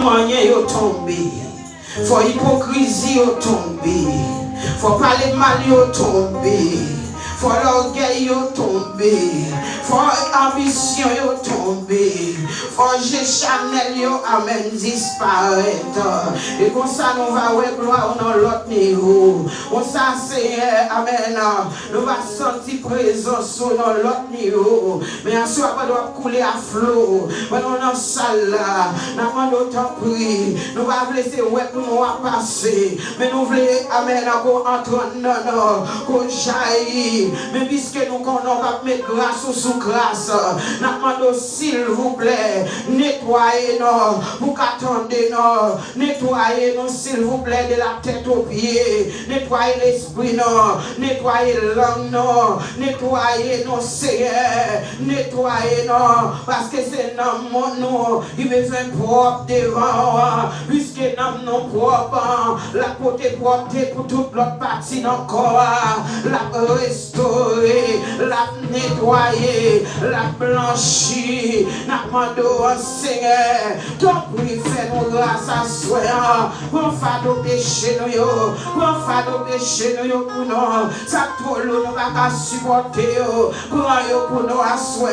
Moyen yo tombé. Faut hypocrisie yo tombé. Faut parler mal yo tombé. Faut l'orgueil yo tombé. Faut ambition yo tombé. Faut j'ai Chanel yo amen disparaître. Et comme ça nous va ouais gloire dans l'autre niveau. On ça Seigneur amen. Nous va sentir présence dans l'autre niveau. Mais en soi on doit couler à flot. Pendant dans salle là, nous demandons autant prier. Nous va laisser ouais pour nous passer. Mais nous voulons amen qu'on entre non qu'on jaillit. Mais puisque nous connaissons pas mettre grâce sous grâce, nous demandons s'il vous plaît, nettoyez-nous, vous qu'attendez-nous, nettoyez-nous s'il vous plaît de la tête aux pieds, nettoyez l'esprit, nettoyez l'âme, nettoyez-nous Seigneur, nettoyez-nous, parce que c'est dans nous, il besoin propre devant, puisque nous non propre, la côté propre pour toute l'autre partie dans le corps, la restaurer, la nettoyer, la blanchir, n'a demandé au Seigneur, ton prix fait nous grâce à soi, pour faire nos péchés nous, pour faire nos péchés nous, pour nous, ça trop lourd, nous va supporter, pour nous à soi,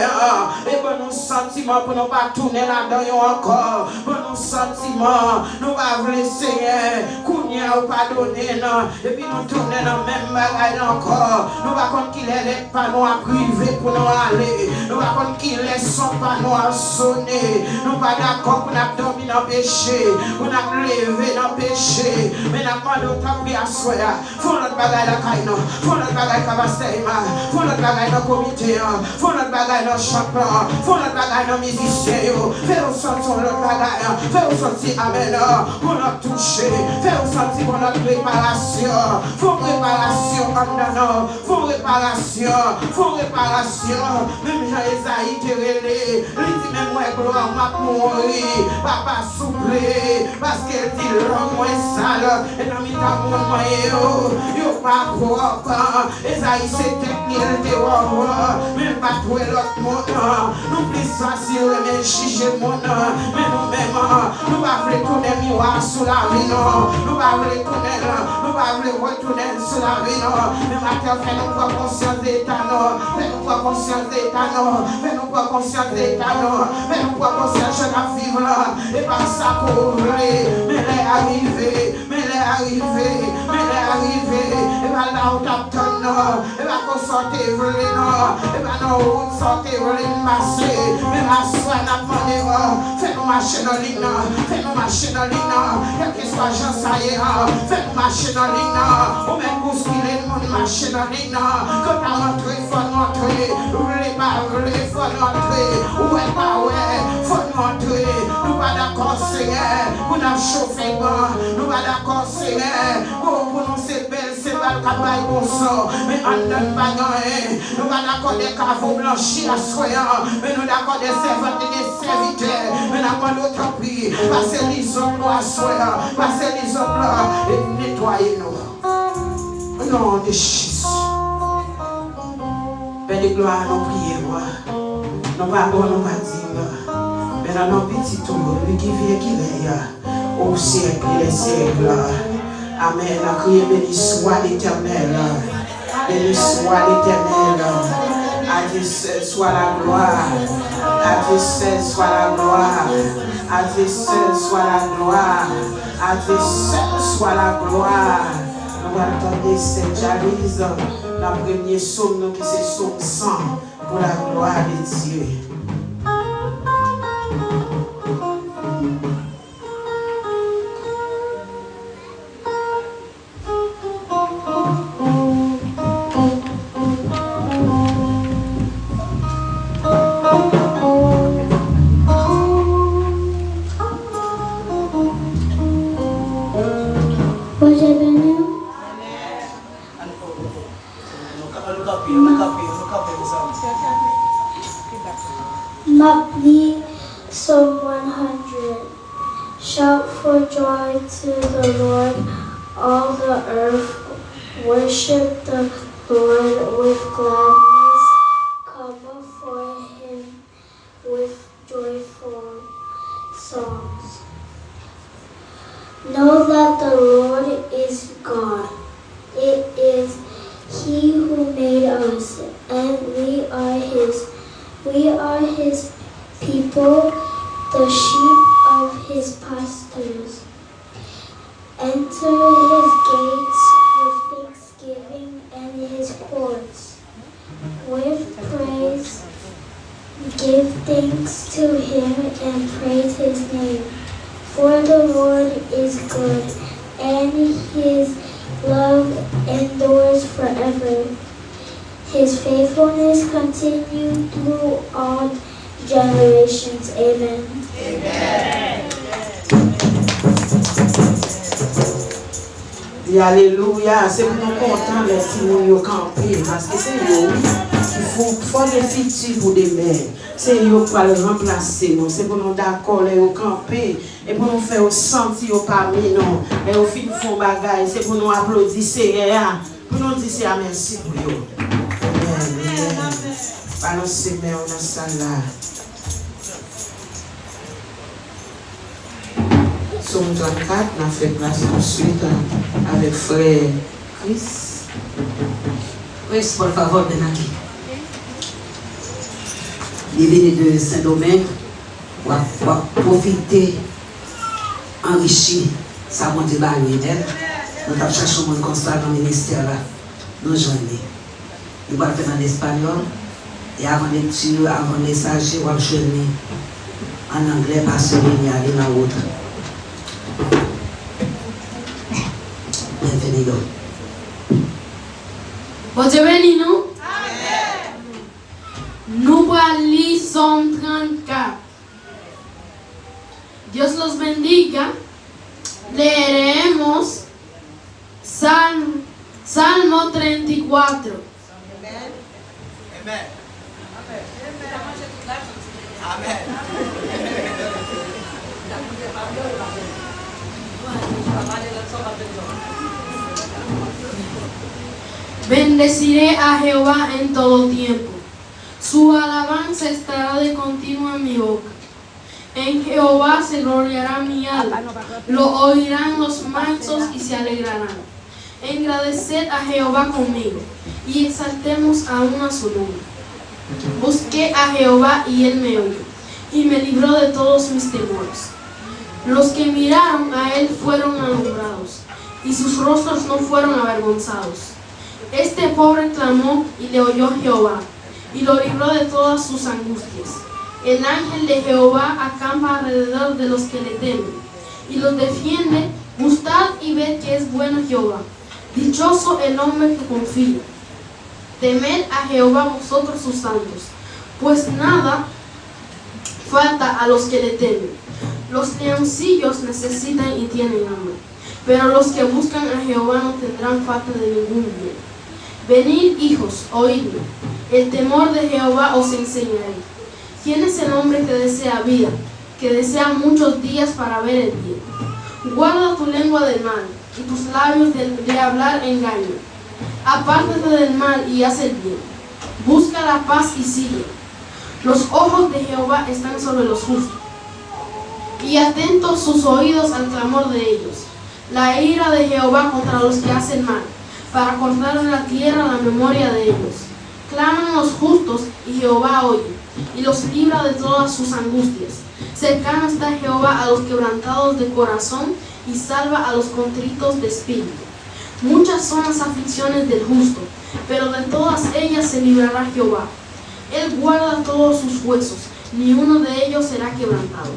et pour nos sentiments, pour nous pas tourner là-dedans encore, pour nos sentiments, nous va vouloir Seigneur, qu'on y a pardonner, et puis nous tourner dans le même bagage encore, nous va contre qu'il est les panneaux à priver pour nous aller, nous va contre qu'il est son panneau à sonner, nous pas d'accord pour nous dormir dans le péché, pour nous lever dans le péché, mais nous pas d'autre prix à soi, faut notre bagage à Kaino, faut notre bagage à Kabasseima, faut notre bagage dans le comité, faut notre bagage dans le champion, faut notre bagage dans le musicien, fais-nous sentir notre bagage, fais-nous sentir amen, pour nous toucher, fais-nous sentir pour notre préparation, faut préparation en dedans, faut réparation, même Jean-Esaïe te relé, il dit même moi gloire m'a mourir, papa souple, parce qu'elle dit l'homme moins sale, et dans mes amours moyens, yo pas propre, Esaïe c'est technique, elle te voit, même pas trouver l'autre monde, nous plus facile, mais chicher mon nom, mais nous-mêmes, nous va vouloir tourner miroir sous la vie, nous va vouloir tourner, nous va vouloir retourner sous la vie, mais maintenant fais-nous pas conscience d'état, fais-nous pas conscience d'état, fais-nous pas conscience d'état, fais-nous pas conscience de la vivre là, et pas ça pour ouvrir, mais elle est arrivée, et va là où t'attends, et va qu'on sorte et va dans où sorte et masser, mais ma soeur n'a pas demandé, fais-nous marcher dans l'île, quel que soit Jean Saïe, fais-nous marcher dans l'île, ou même bousculer le monde, marcher dans l'île, quand t'as rentré, faut rentrer, faut rentrer, ouais, pas ouais, faut rentrer, nous pas d'accord, Seigneur, pour nous chauffer, nous pas d'accord, Seigneur, pour nous c'est belle, c'est pas le travail bon sang, mais on donne pas gagner, nous pas d'accord des caveaux blanchis à soyant, mais nous d'accord des servantes et des serviteurs, mais nous pas d'autre prix, passer les hommes à soyant, passer les hommes là, et nettoyer nous. Non, des Jésus. Père de gloire, nous prions, nous pardonnons, nous pas dire, mais dans nos petits tours, lui qui vient, qui est au siècle et les siècles. Amen. La crié, béni soit l'Éternel. Béni soit l'Éternel. À Dieu seul soit la gloire. À Dieu seul soit la gloire. À Dieu seul soit la gloire. À Dieu seul soit la gloire. Nous allons entendre cette Jarise dans le premier psaume qui c'est psaume 100 pour la gloire de Dieu. Mapli, Psalm 100. Shout for joy to the Lord, all the earth. Worship the Lord with gladness. Come before him with joyful songs. Know that the Lord is God. It is He who made us, and we are His people, the sheep of His pastures. Enter His gates with thanksgiving and His courts with praise. Give thanks to Him and praise His name. For the Lord is good, and His love endures forever. His faithfulness continues through all generations. Amen. Amen. Et alléluia, c'est pour nous content les petits nous camper parce que c'est eux il faut les futurs pour demain. C'est eux pour le remplacer nous. C'est pour nous d'accord les camper et pour nous faire sentir parmi nous. Et au fin font bagaille, c'est pour nous applaudir Seigneur. Pour nous dire c'est merci pour eux. Amen. Balance Seigneur dans la salle là. Somme 34, on a fait place ensuite avec frère Chris. Oui, por favor, ven aquí. Il vient de Saint-Domingue pour profiter, enrichir sa montée barrière. Nous avons cherché un monde comme ça dans le ministère là. Nous joignons. Nous allons faire en espagnol. Et avant lecture, avant message, on va jeûner en anglais parce qu'il y a une autre. Bienvenido. Bienvenido. Nous allons Somme 34. Dios los bendiga. Leeremos Salmo 34. Amen. Amen. Amen. Bendeciré a Jehová en todo tiempo. Su alabanza estará de continuo en mi boca. En Jehová se gloriará mi alma. Lo oirán los mansos y se alegrarán. Engradeced a Jehová conmigo y exaltemos aún a su nombre. Busqué a Jehová y él me oyó y me libró de todos mis temores. Los que miraron a él fueron alumbrados y sus rostros no fueron avergonzados. Este pobre clamó y le oyó Jehová y lo libró de todas sus angustias. El ángel de Jehová acampa alrededor de los que le temen y los defiende. Gustad y ved que es bueno Jehová. Dichoso el hombre que confía. Temed a Jehová vosotros sus santos, pues nada falta a los que le temen. Los leoncillos necesitan y tienen hambre, pero los que buscan a Jehová no tendrán falta de ningún bien. Venid, hijos, oídme, el temor de Jehová os enseñaré. ¿Quién es el hombre que desea vida, que desea muchos días para ver el bien? Guarda tu lengua del mal y tus labios de hablar engaño. Apártate del mal y haz el bien. Busca la paz y sigue. Los ojos de Jehová están sobre los justos, y atentos sus oídos al clamor de ellos. La ira de Jehová contra los que hacen mal, para cortar en la tierra la memoria de ellos. Claman los justos y Jehová oye, y los libra de todas sus angustias. Cercano está Jehová a los quebrantados de corazón, y salva a los contritos de espíritu. Muchas son las aflicciones del justo, pero de todas ellas se librará Jehová. Él guarda todos sus huesos, ni uno de ellos será quebrantado.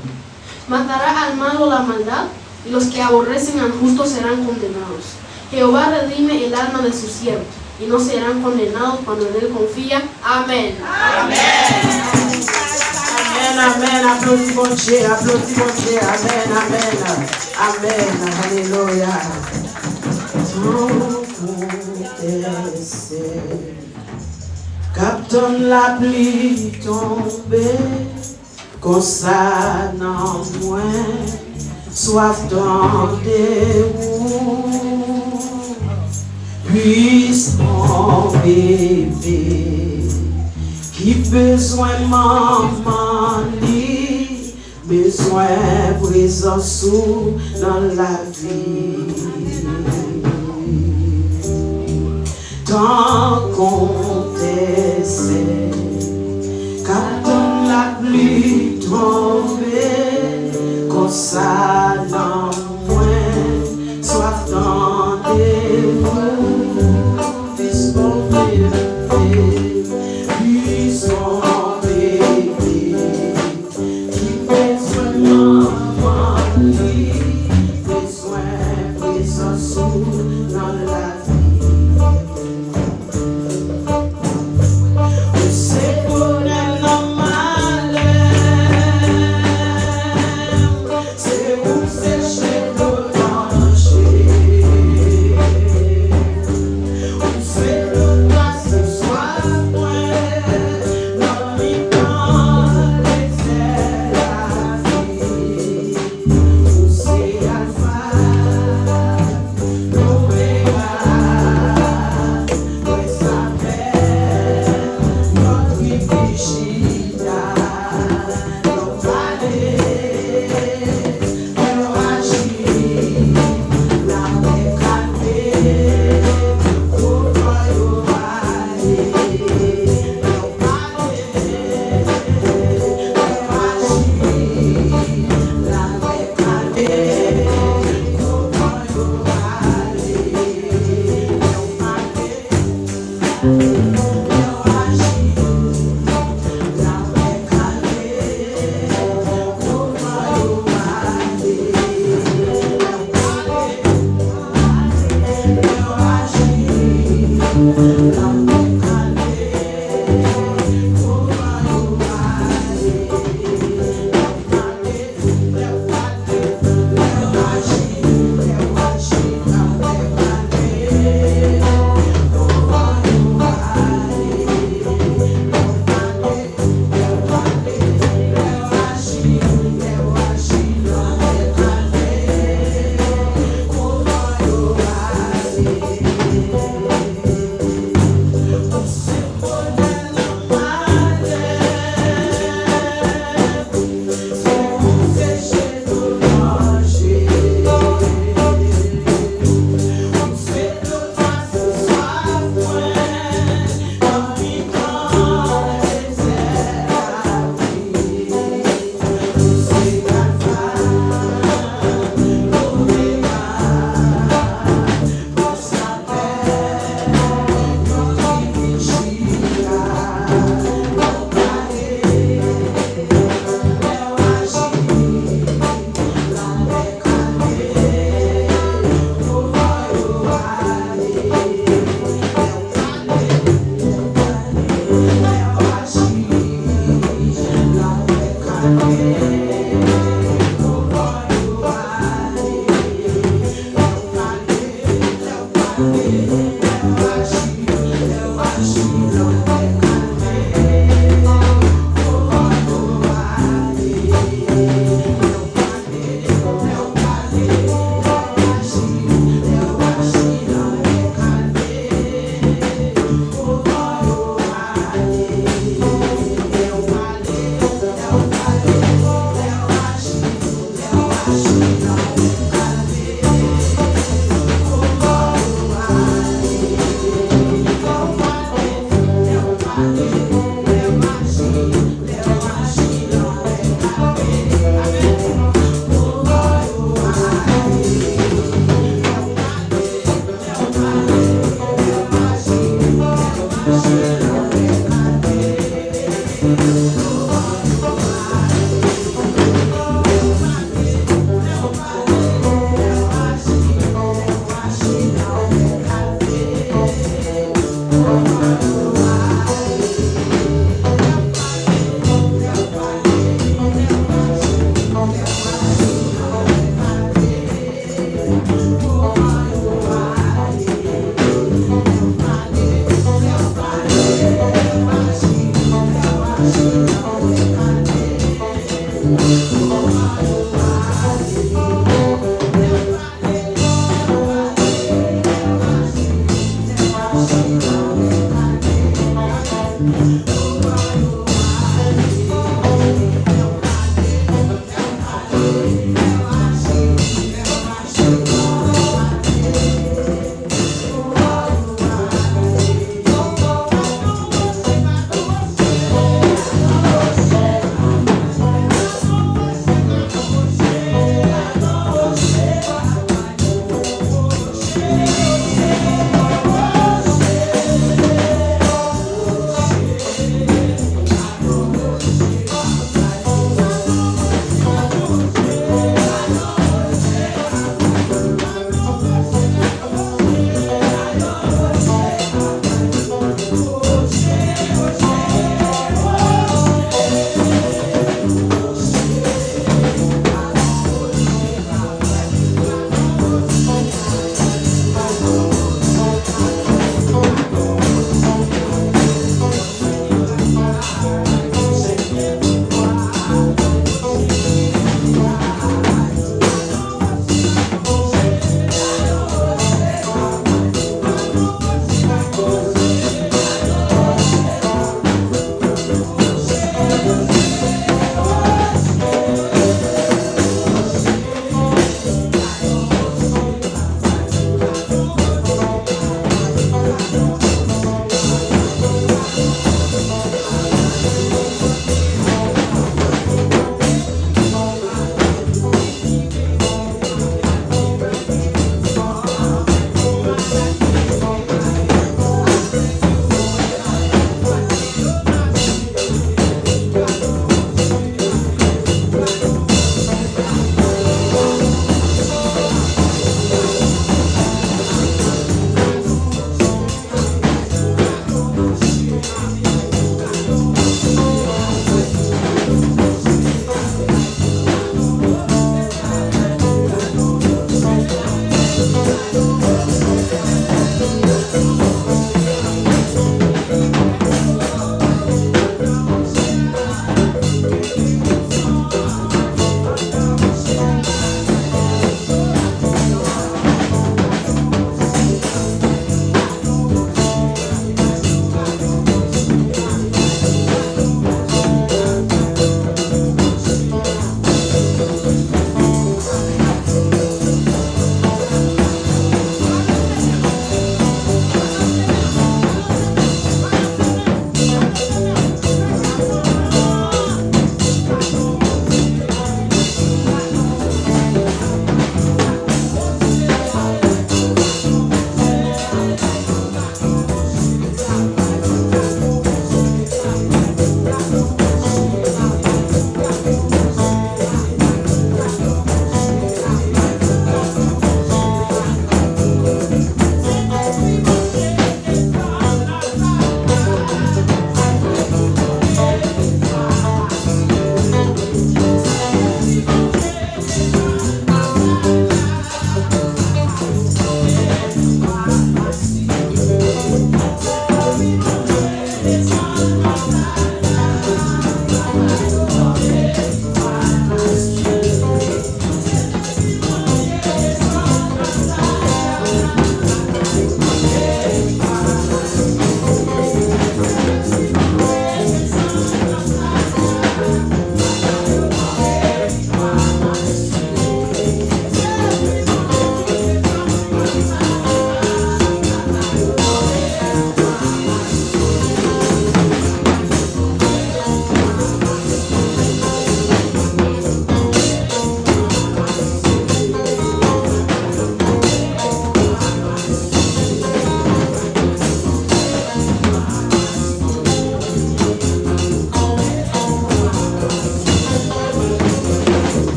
Matará al malo la maldad, y los que aborrecen al justo serán condenados. Jehová redime el alma de sus siervos, y no serán condenados cuando en él confía. Amén. Amen. Amen, amen. Applaudis mon Dieu, applaudis mon Dieu. Amen, amen. Amen, alléluia. Captain la pluie tombée, comme ça non moins, soif d'endez-vous, puisse mon bébé, qui besoin maman li, besoin présence dans la vie. Tant qu'on t'essaie, quand la pluie tomber, comme ça dans moins, soif dans des mots, puisqu'on bébé, puisqu'on bébé, qui besoin d'enfant, besoin présence dans la vie. C'est pour un homme malheur, c'est pour sécher le danger, c'est le passer soir dans les temps c'est la vie, c'est alpha, l'oméga.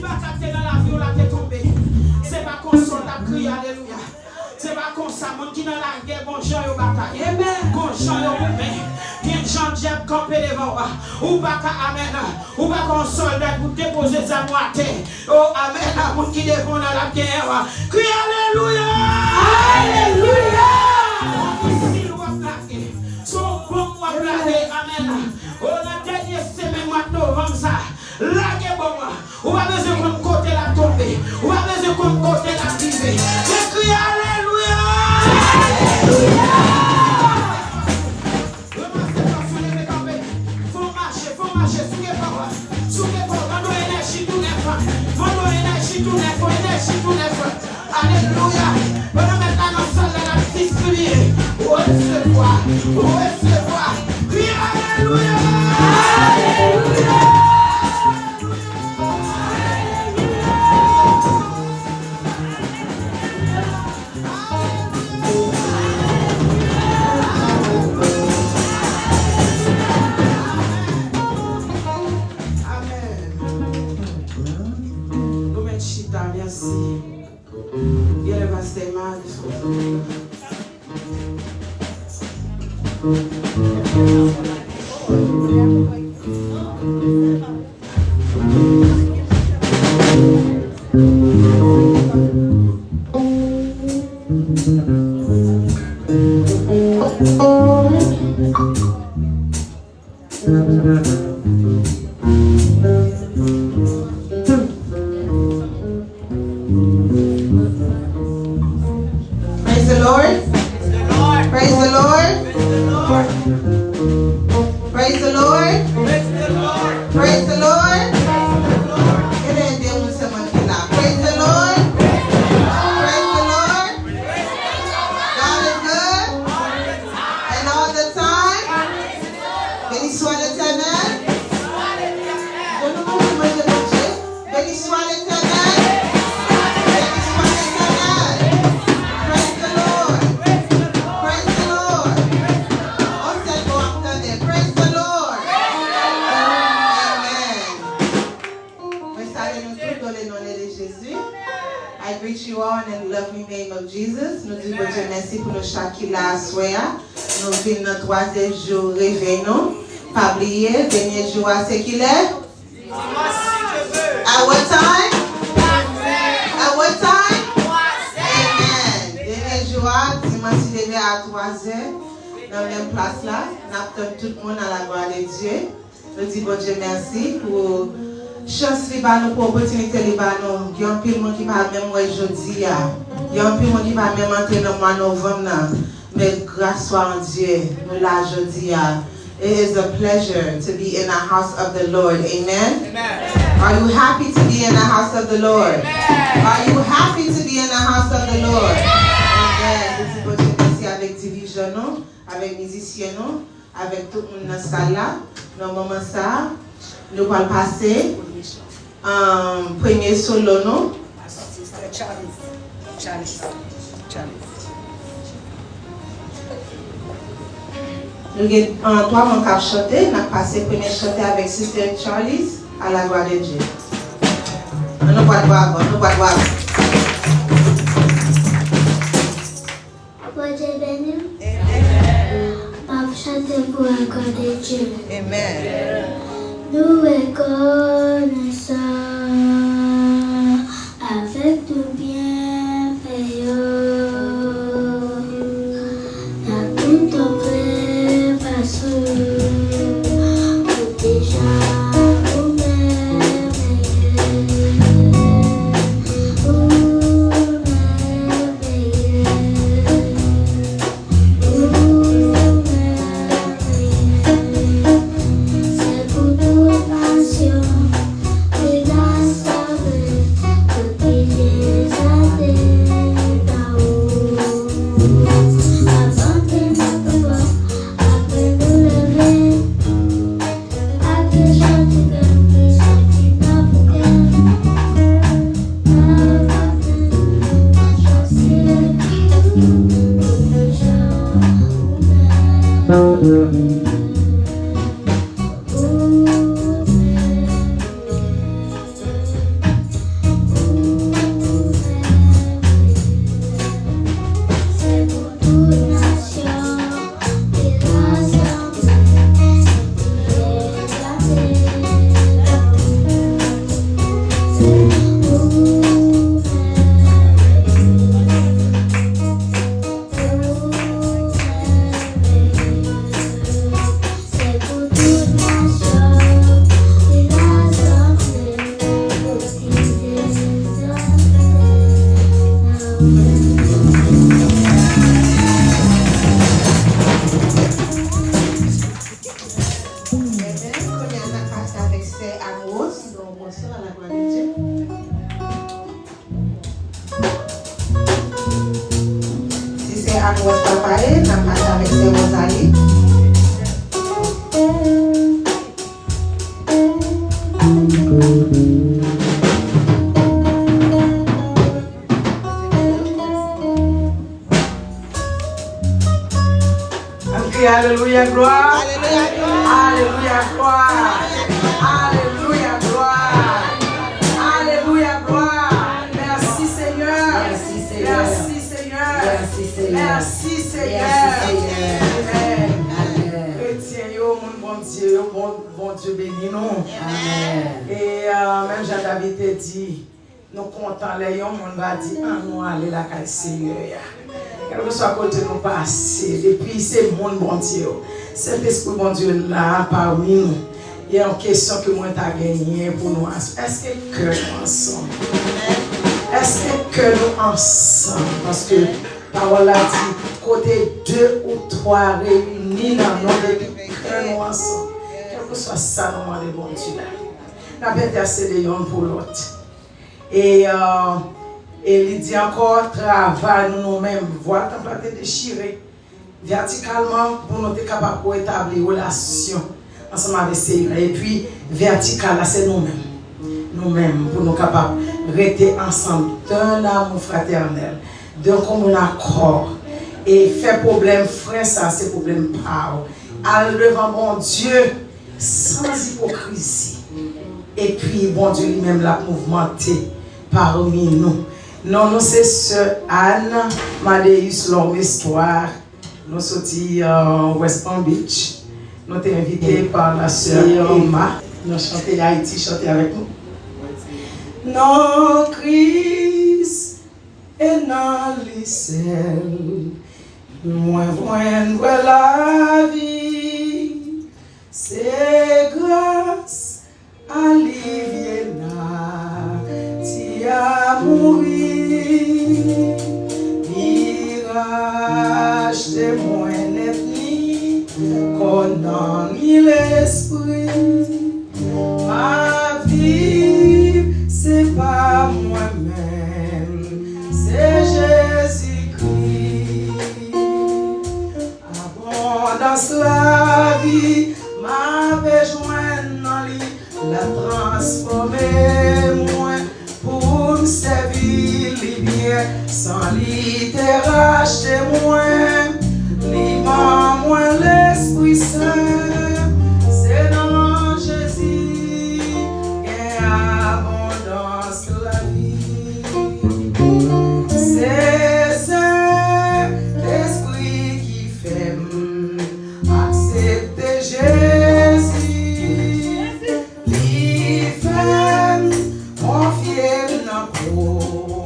bataille dans la vie, on l'a tombé. C'est pas qu'on sort la crier, alléluia. C'est pas comme ça, mon qui dans la guerre, bon gens au bataille. Bon gens au mouvement. Bien gens diable campé devant moi. Ou pas qu'à amen. Ou pas qu'on soldat pour déposer sa moitié. Oh amen, mon qui devant dans la guerre. Crie alléluia. Alléluia. Si l'on plaqué, son bon mois plaqué, amen. Oh la dernière semaine, mois de novembre, ça. La guerre bon moi. Ou pas besoin qu'on côté la tomber. Ou pas besoin qu'on côté la viver. Crie alléluia. Faut marcher, alléluia. Maintenant, dans la salle, la distribuer. Recevoir. Crie alléluia. Alléluia. Merci. Dieu va se démarrer. Nous vivons notre troisième jour réveillons. Pas oublier, dernier jour, c'est qu'il est. At what time? At what time? Amen. Dernier jour, dimanche levé à 3h, dans la même place là. Nous attendons tout le monde à la gloire de Dieu. Nous disons bon Dieu merci pour chance Libanon, pour opportunité Libanon. Il y a un peu de monde qui va même aujourd'hui. Il y a un peu de monde qui va même entrer dans le mois de novembre. Mais grâce soit en Dieu, nous la aujourd'hui. It is a pleasure to be in the house of the Lord. Amen. Amen. Are you happy to be in the house of the Lord? Amen. Are you happy to be in the house of the Lord? Amen. Nous disons merci avec dirigeants, avec musiciens, avec tout le monde dans la salle là. Dans le moment ça, nous allons passer premier solo non. Charles. Nous avons trois mots à chanter. Nous avons passé le premier chanter avec Sister Charlie à la gloire de Dieu. Nous allons voir. Dieu béni. Je chanter pour la gloire de Dieu. Amen. Nous reconnaissons avec tout bien fait. La toute c'est pour toute nation, Alléluia, gloire. Alléluia, gloire. Alléluia, gloire. Alléluia, gloire. Merci Seigneur. Merci Seigneur. Merci Seigneur. Merci Seigneur. Chrétien, mon bon Dieu, bon Dieu béni nous. Et même Jean-David te dit, nous comptons les gens, on va dire, nous aller la caille Seigneur. Quel que soit côté nous passer, depuis c'est mon bon Dieu. Cet esprit bon Dieu là parmi nous. Il y a une question que moi t'as gagné pour nous. Est-ce que nous ensemble? Est-ce que nous ensemble? Parce que la parole a dit, côté 2 ou 3 réunis dans nos que nous ensemble. Quel que soit ça, nous demandons bon Dieu là. Nous avons intercédé l'un pour l'autre. Et il dit encore, travail nous-mêmes, voir ta plate déchirée verticalement pour nous être capables d'établir une relation ensemble avec le Seigneur. Et puis, vertical, c'est nous-mêmes. Nous-mêmes, pour nous capables de rester ensemble d'un amour fraternel, d'un commun accord. Et faire problème, frère, ça, c'est problème pas. Aller devant mon Dieu sans hypocrisie. Et puis, bon Dieu lui-même l'a mouvementé parmi nous. Non, nous c'est Sœur Anne Madeus, l'homme histoire. Nous sommes West Palm Beach. Nous sommes invités par la Sœur Emma. Nous chantons Haïti, chantez avec nous. Non, Christ est dans le ciel. Moi, voyons la vie. C'est grâce à Liviena. Ti a mouru, mirage de moins ethnie, qu'on en l'esprit. Ma vie, c'est pas moi-même, c'est Jésus-Christ. Abondance la vie, m'a besoin dans lui, la transformer moi. Pour me servir les biens, sans littéraire chez moi, libre moi l'Esprit Saint, c'est dans Jésus et abondance la vie. C'est cet esprit qui fait accepter Jésus, qui fait confier dans peau,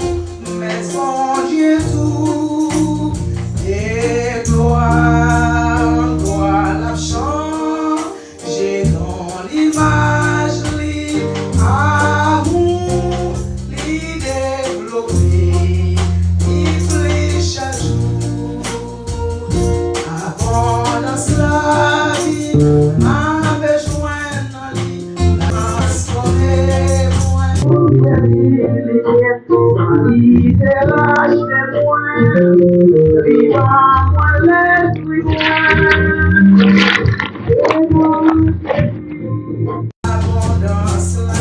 mais son Dieu tout, et gloire, gloire la chant, j'ai dans l'image, l'amour, développé, il plie chaque jour, abondance la vie, ma besoin dans lui, la transformer. Abondance la vie,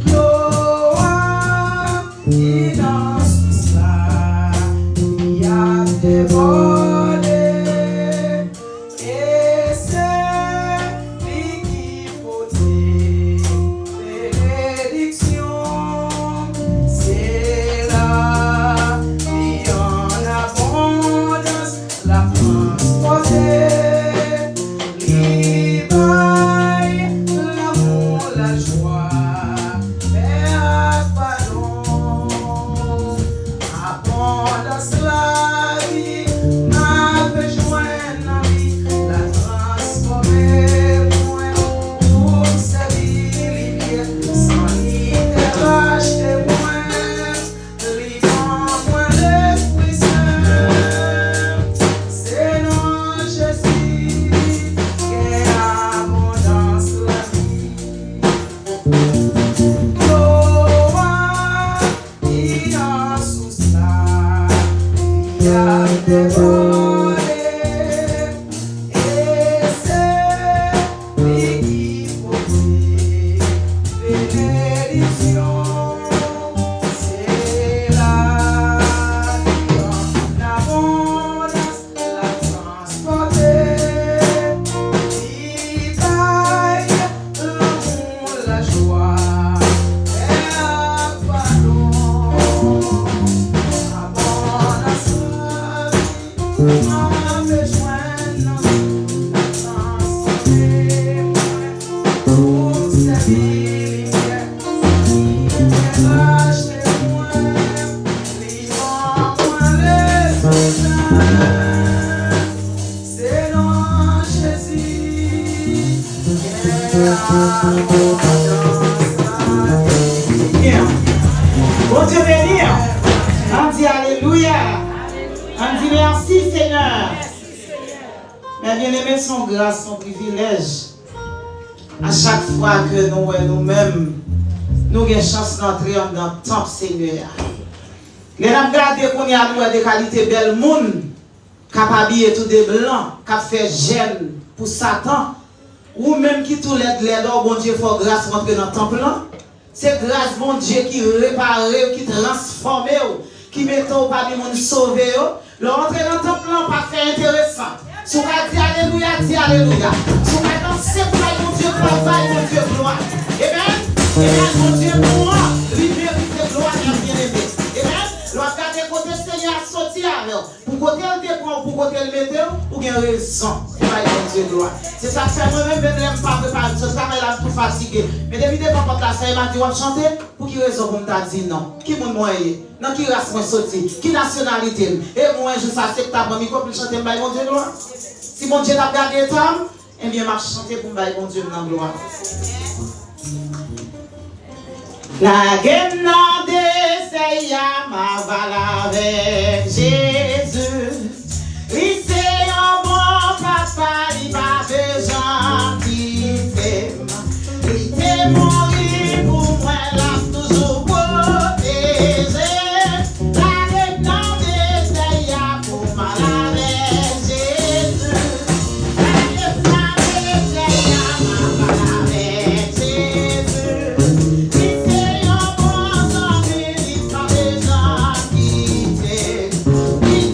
Noah, il danse tout ça, il a dévoré, et c'est lui qui portait bénédiction, c'est là, il en abondance, la transporter. L'amour, la joie, père, pardon, abondance la vie, ma besoin dans lui, la transformer, moi, pour servir les biens, sans littéraire chez moi, bénédiction. C'est la vie en abondance, la transporter. Il baille l'amour, la joie et la pardon. Abondance, on a besoin de la transformer. Pour stabilité, rachetez-moi, livrons-moi les besoins. C'est dans Jésus qu'est Bien. Bon Dieu béni. On dit Alléluia. On dit merci Seigneur. Mais bien aimé, son grâce, son privilège. À chaque fois que nous-mêmes, nous avons chance d'entrer dans le temple Seigneur. Les gens regardent qu'on y a des qualités belles monde, capable de tout de blanc, qui fait gêne pour Satan, ou même qui tout l'aide, bon Dieu, faut grâce rentrer dans le temple. C'est grâce, bon Dieu, qui répare, qui transforme, qui met au pas de monde sauver. Le rentrer dans le temple, pas fait intéressant. Si vous dites Alléluia, dis Alléluia. Si vous dansez pour mon Dieu, travail, mon Dieu, gloire. Amen. Amen, mon Dieu, gloire. Libérité, gloire, bien-aimé. Amen. L'on va garder côté Seigneur sortir avec. Pour côté le dépend, pour côté le mettre, ou bien raison. Mon Dieu, gloire. C'est ça que fait moi-même, je ne l'aime pas préparer. Ce travail là, tout fatigué. Mais depuis que je porte la scène, il m'a dit, on va chanter. Pour qui raison pour me dire non? Qui m'a moyen? Dans qui race moi sorti? Qui nationalité? Et moi, je sais que tu as mon micro pour chanter, mon Dieu, gloire. Si mon Dieu t'a gardé toi, eh bien, m'a chanté pour me mon Dieu dans la gloire. La gueule n'a d'essayé ma vala avec Jésus. Il c'est un bon papa, il va besoin qu'il t'aime. Il t'est mort pour moi, l'a toujours protégé. La gueule n'a d'essayé pour ma avec Jésus. La gueule n'a d'essayé ma vala avec Jésus. Il c'est un bon ami, il va besoin qu'il t'aime. Il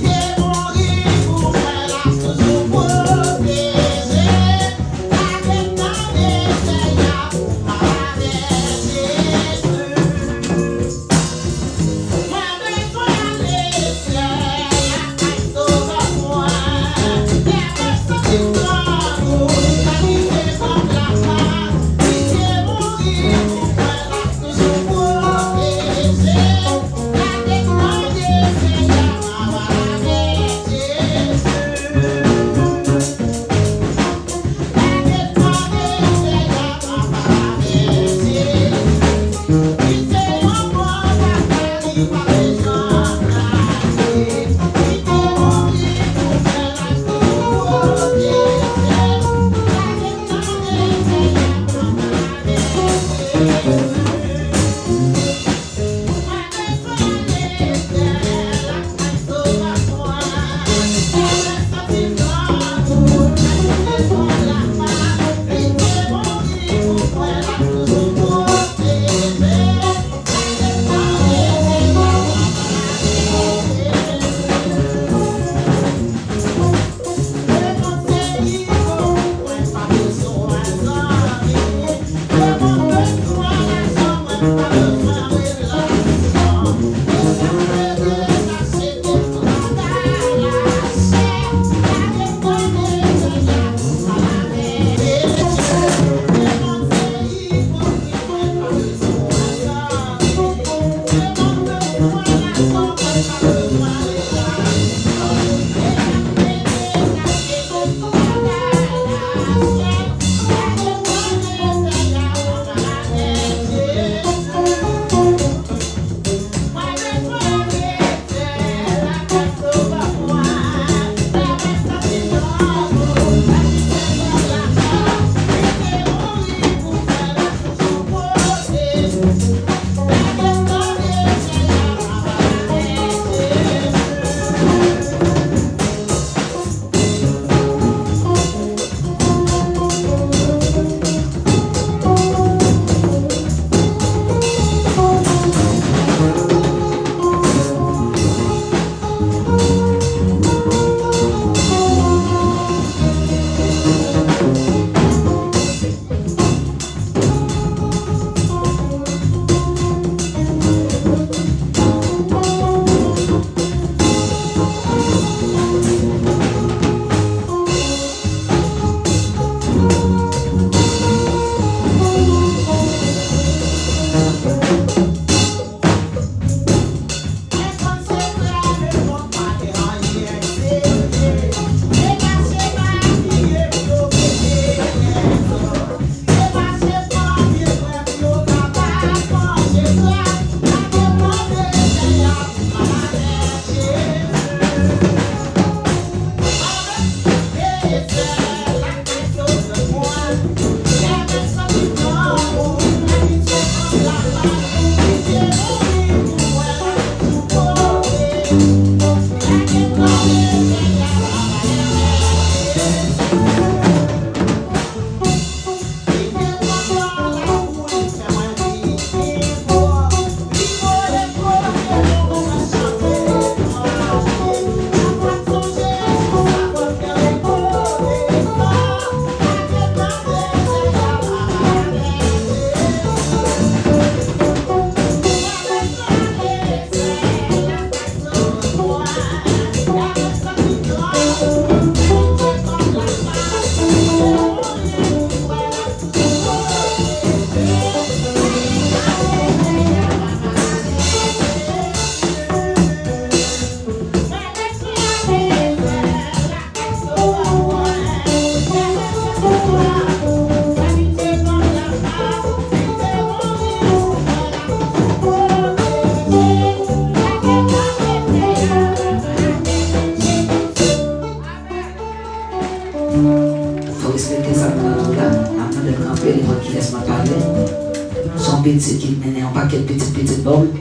un paquet de petites bombes.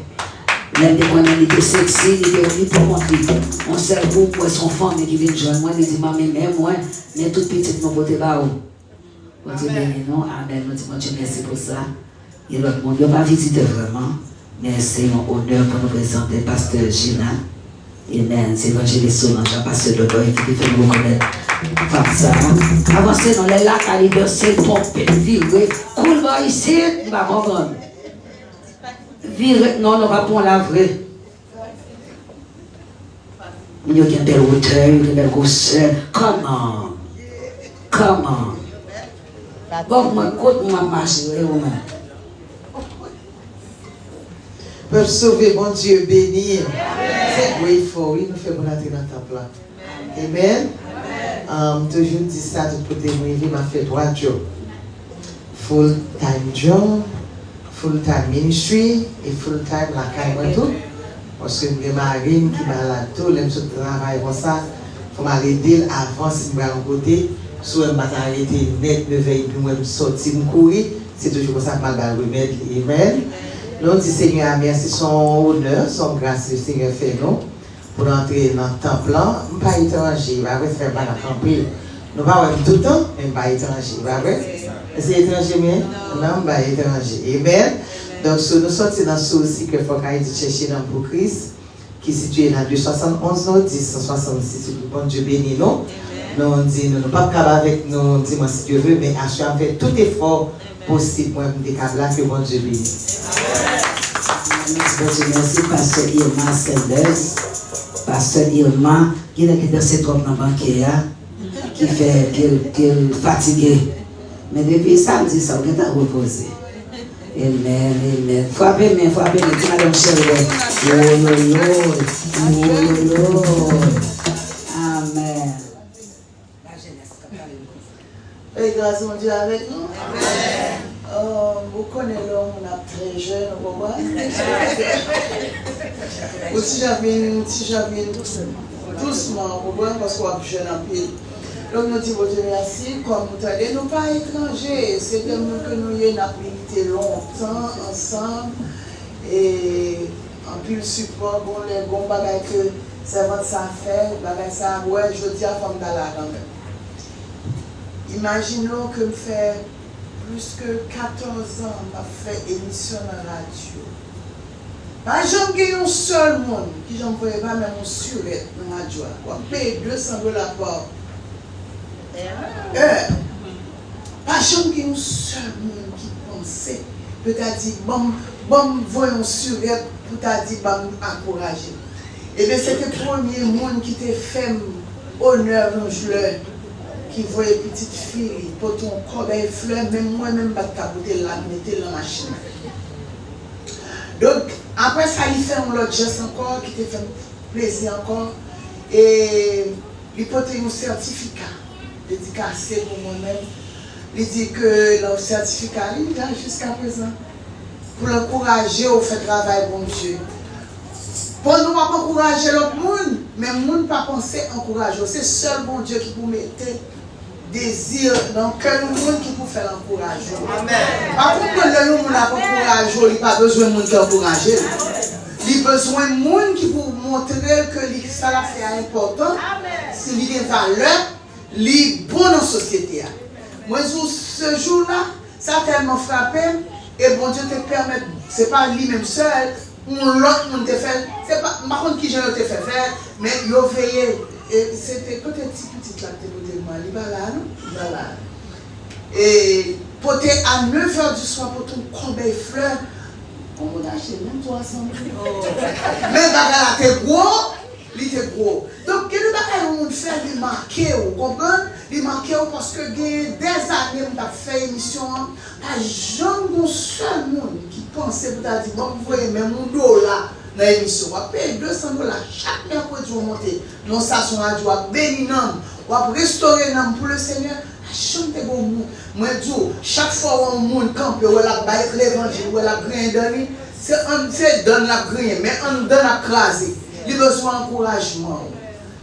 Même des moyens, il était sexy, il était pour montrer. On sert pour son femme qui vient de joindre moi, il dit, maman, même moi, mais toute petite, mon côté bas haut. On dit, non, amen, on dit, mon Dieu, merci pour ça. Et l'autre monde, il n'a pas visité vraiment, mais c'est un honneur pour nous présenter Pasteur Gina. Amen, c'est l'évangéliste Solange, pasteur de l'Odoy qui fait nous reconnaître. Ça. Avancez dans les lacs à l'université, tomber, virer, cool, ici, il va comprendre. Virer, non, on va prendre la vraie. Il y a une belle hauteur, une belle grosseur. Comment? Bon, moi, moi, marche, Peuvent sauver, bon Dieu, bénir. C'est grateful. Oui, nous faisons entrer dans le temple. Amen. Toujours dit ça, tout côté, moi, il m'a fait 3 jobs. Full-time job, full-time ministry et full-time la caille tout. Parce que j'ai Marine qui m'a là tout, l'aime ce travail comme ça. Il faut m'arrêter avant si je vais en côté. Soit je vais arrêter net, me veille, puis je vais sortir, me courir. C'est toujours comme ça que je vais remettre. Amen. Nous disons Seigneur, merci son honneur, son grâce, le Seigneur fait nous. Pour entrer dans le temple, nous ne sommes pas étrangers. Après, c'est pas la campagne. Nous ne sommes pas tout le temps, mais nous ne sommes pas étrangers. C'est étranger, mais nous ne sommes pas étrangers. Amen. Donc, nous sommes dans ce aussi que il faut chercher dans pour Christ, qui est situé dans 271, 1066. Bon Dieu bénit nous. Nous disons, nous ne sommes pas capables avec nous, dis-moi si Dieu veut, mais à chaque fait tout effort possible pour nous décabler que bon Dieu bénit. Merci, Pasteur Irma Sanders. Pasteur Irma, qui est dans cette robe dans le banquier, qui fait qu'il fatigué. Mais depuis samedi, ça va être reposé. Amen. Frappez, dis madame chérie. Amen. Et grâce à Dieu avec nous. Amen. Vous connaissez l'homme, on a très jeune, vous comprenez? Si j'avais doucement, vous comprenez, parce qu'on est jeune en pile. Donc nous disons Dieu merci, comme vous savez, nous ne sommes pas étrangers, c'est de nous que nous avons habité longtemps ensemble et en plus le support, bon, les bons bagages que servante ça fait, bagages ça, ouais, je dis à femme d'Allah quand même. Imaginons que je fais plus que 14 ans, je fait émission dans la radio. Par exemple, il y a un seul monde qui n'envoie pas même un surette dans la radio. On paye $200 par par exemple, il y a un seul monde qui pensait, peut-être dit, bon, voyons surette, peut-être dit, bon, encourager. Et bien, c'était le premier monde qui t'a fait honneur dans le qui voyait petite fille, pour ton corps et fleurs, même moi-même, je vais la mettre dans la machine. Donc, après ça, il fait un autre geste encore, qui te fait plaisir encore, et il peut un certificat dédicacé pour moi-même. Il dit que le certificat, il a jusqu'à présent, pour l'encourager au fait travail, bon Dieu. Pour nous, pas encourager l'autre monde, mais le monde pas penser encourager. C'est seul bon Dieu qui vous mette désir dans le cœur du monde qui vous fait l'encourager. Amen. Par contre, le monde n'a pas encouragé, il n'a pas besoin de monde qui encourage. Il a besoin de monde qui vous montre que ça l'a fait important. C'est une valeur, il est bon dans la société. Moi, ce jour-là, ça a tellement frappé, et bon Dieu te permet, ce n'est pas lui-même seul, ou l'autre monde te fait, c'est pas, par contre, qui je te fait faire, mais il a veillé. Et c'était peut-être petit là, il va là, non? Il va là. Et porter à 9h du soir pour ton combien de fleurs, on a acheté même 300 000. Mais bagarre là, t'es gros, il était gros. Donc, quel bagarre on fait, il marqué, vous comprenez? Il marqué parce que des années, on a fait émission, pas jamais un seul monde qui pensait, vous avez dit, bon, vous voyez, même mon dos là, dans l'émission, on va payer $200 chaque mercredi pour monter dans la station radio, on va bénir, on va restaurer pour le Seigneur. Chante bon monde. Moi, chaque fois on monde campe, on la baille l'évangile, on la grain donner, c'est donne la grain, mais on donne la craser. Il a besoin d'encouragement,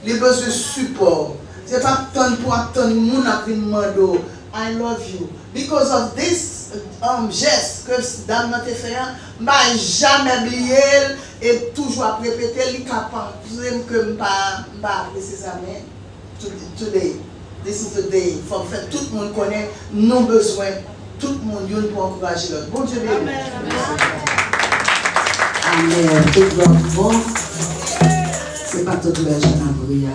il a besoin de support. C'est pas tant pour attendre monde à demander I love you. Because of this, geste que dame n'a fait, m'a jamais oublié et toujours répéter, il est capable que m'a laisser ça mais today. This is the day. Il faut faire tout le monde connaît nos besoins. Tout le monde une pour encourager l'autre. Bon Dieu béni. Amen. Tout le monde. C'est pas tout le gens à briller.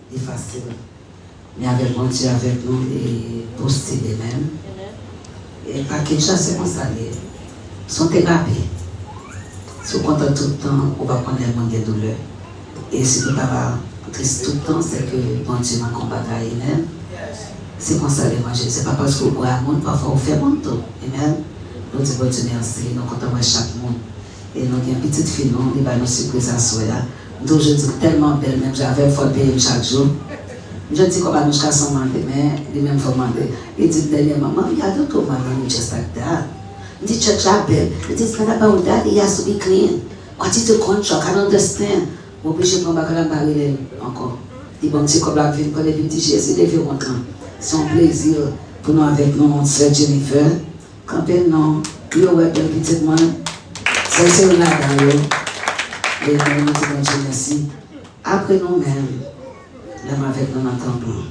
C'est facile. Mais avec mon Dieu, avec nous, et postuler même. Et pas quelque chose, c'est comme ça. Sont thérapie. Si vous comptez tout le temps, on va prendre un manque de douleur. Et si vous avez triste tout le temps, c'est que bon Dieu m'a combattu même. C'est comme ça l'évangile. C'est pas parce que vous croyez à monde, parfois vous faites bon tout. Amen. Nous disons bon Dieu merci, nous comptons chaque monde. Et nous avons une petite fille, nous avons une surprise à soi. Donc je dis tellement belle, même j'avais fort payer chaque jour. Je dis qu'on va nous casser son mandé, mais les mêmes faut demander. Il dit dernièrement, maman, il y a d'autres moments just like that. Il dit, church are bad. It is not about that, it has to be clean. What is the contract? I don't understand. Je suis obligé de prendre la barrière encore. Il dit, bon, c'est comme la vie, pour les petits Jésus, les vieux rentrants. C'est un plaisir pour nous avec nous, notre sœur Jennifer. Quand elle non, il y a un petit monde. C'est là dans l'eau. Et nous disons merci. Après nous-mêmes, nous avec nous entendons.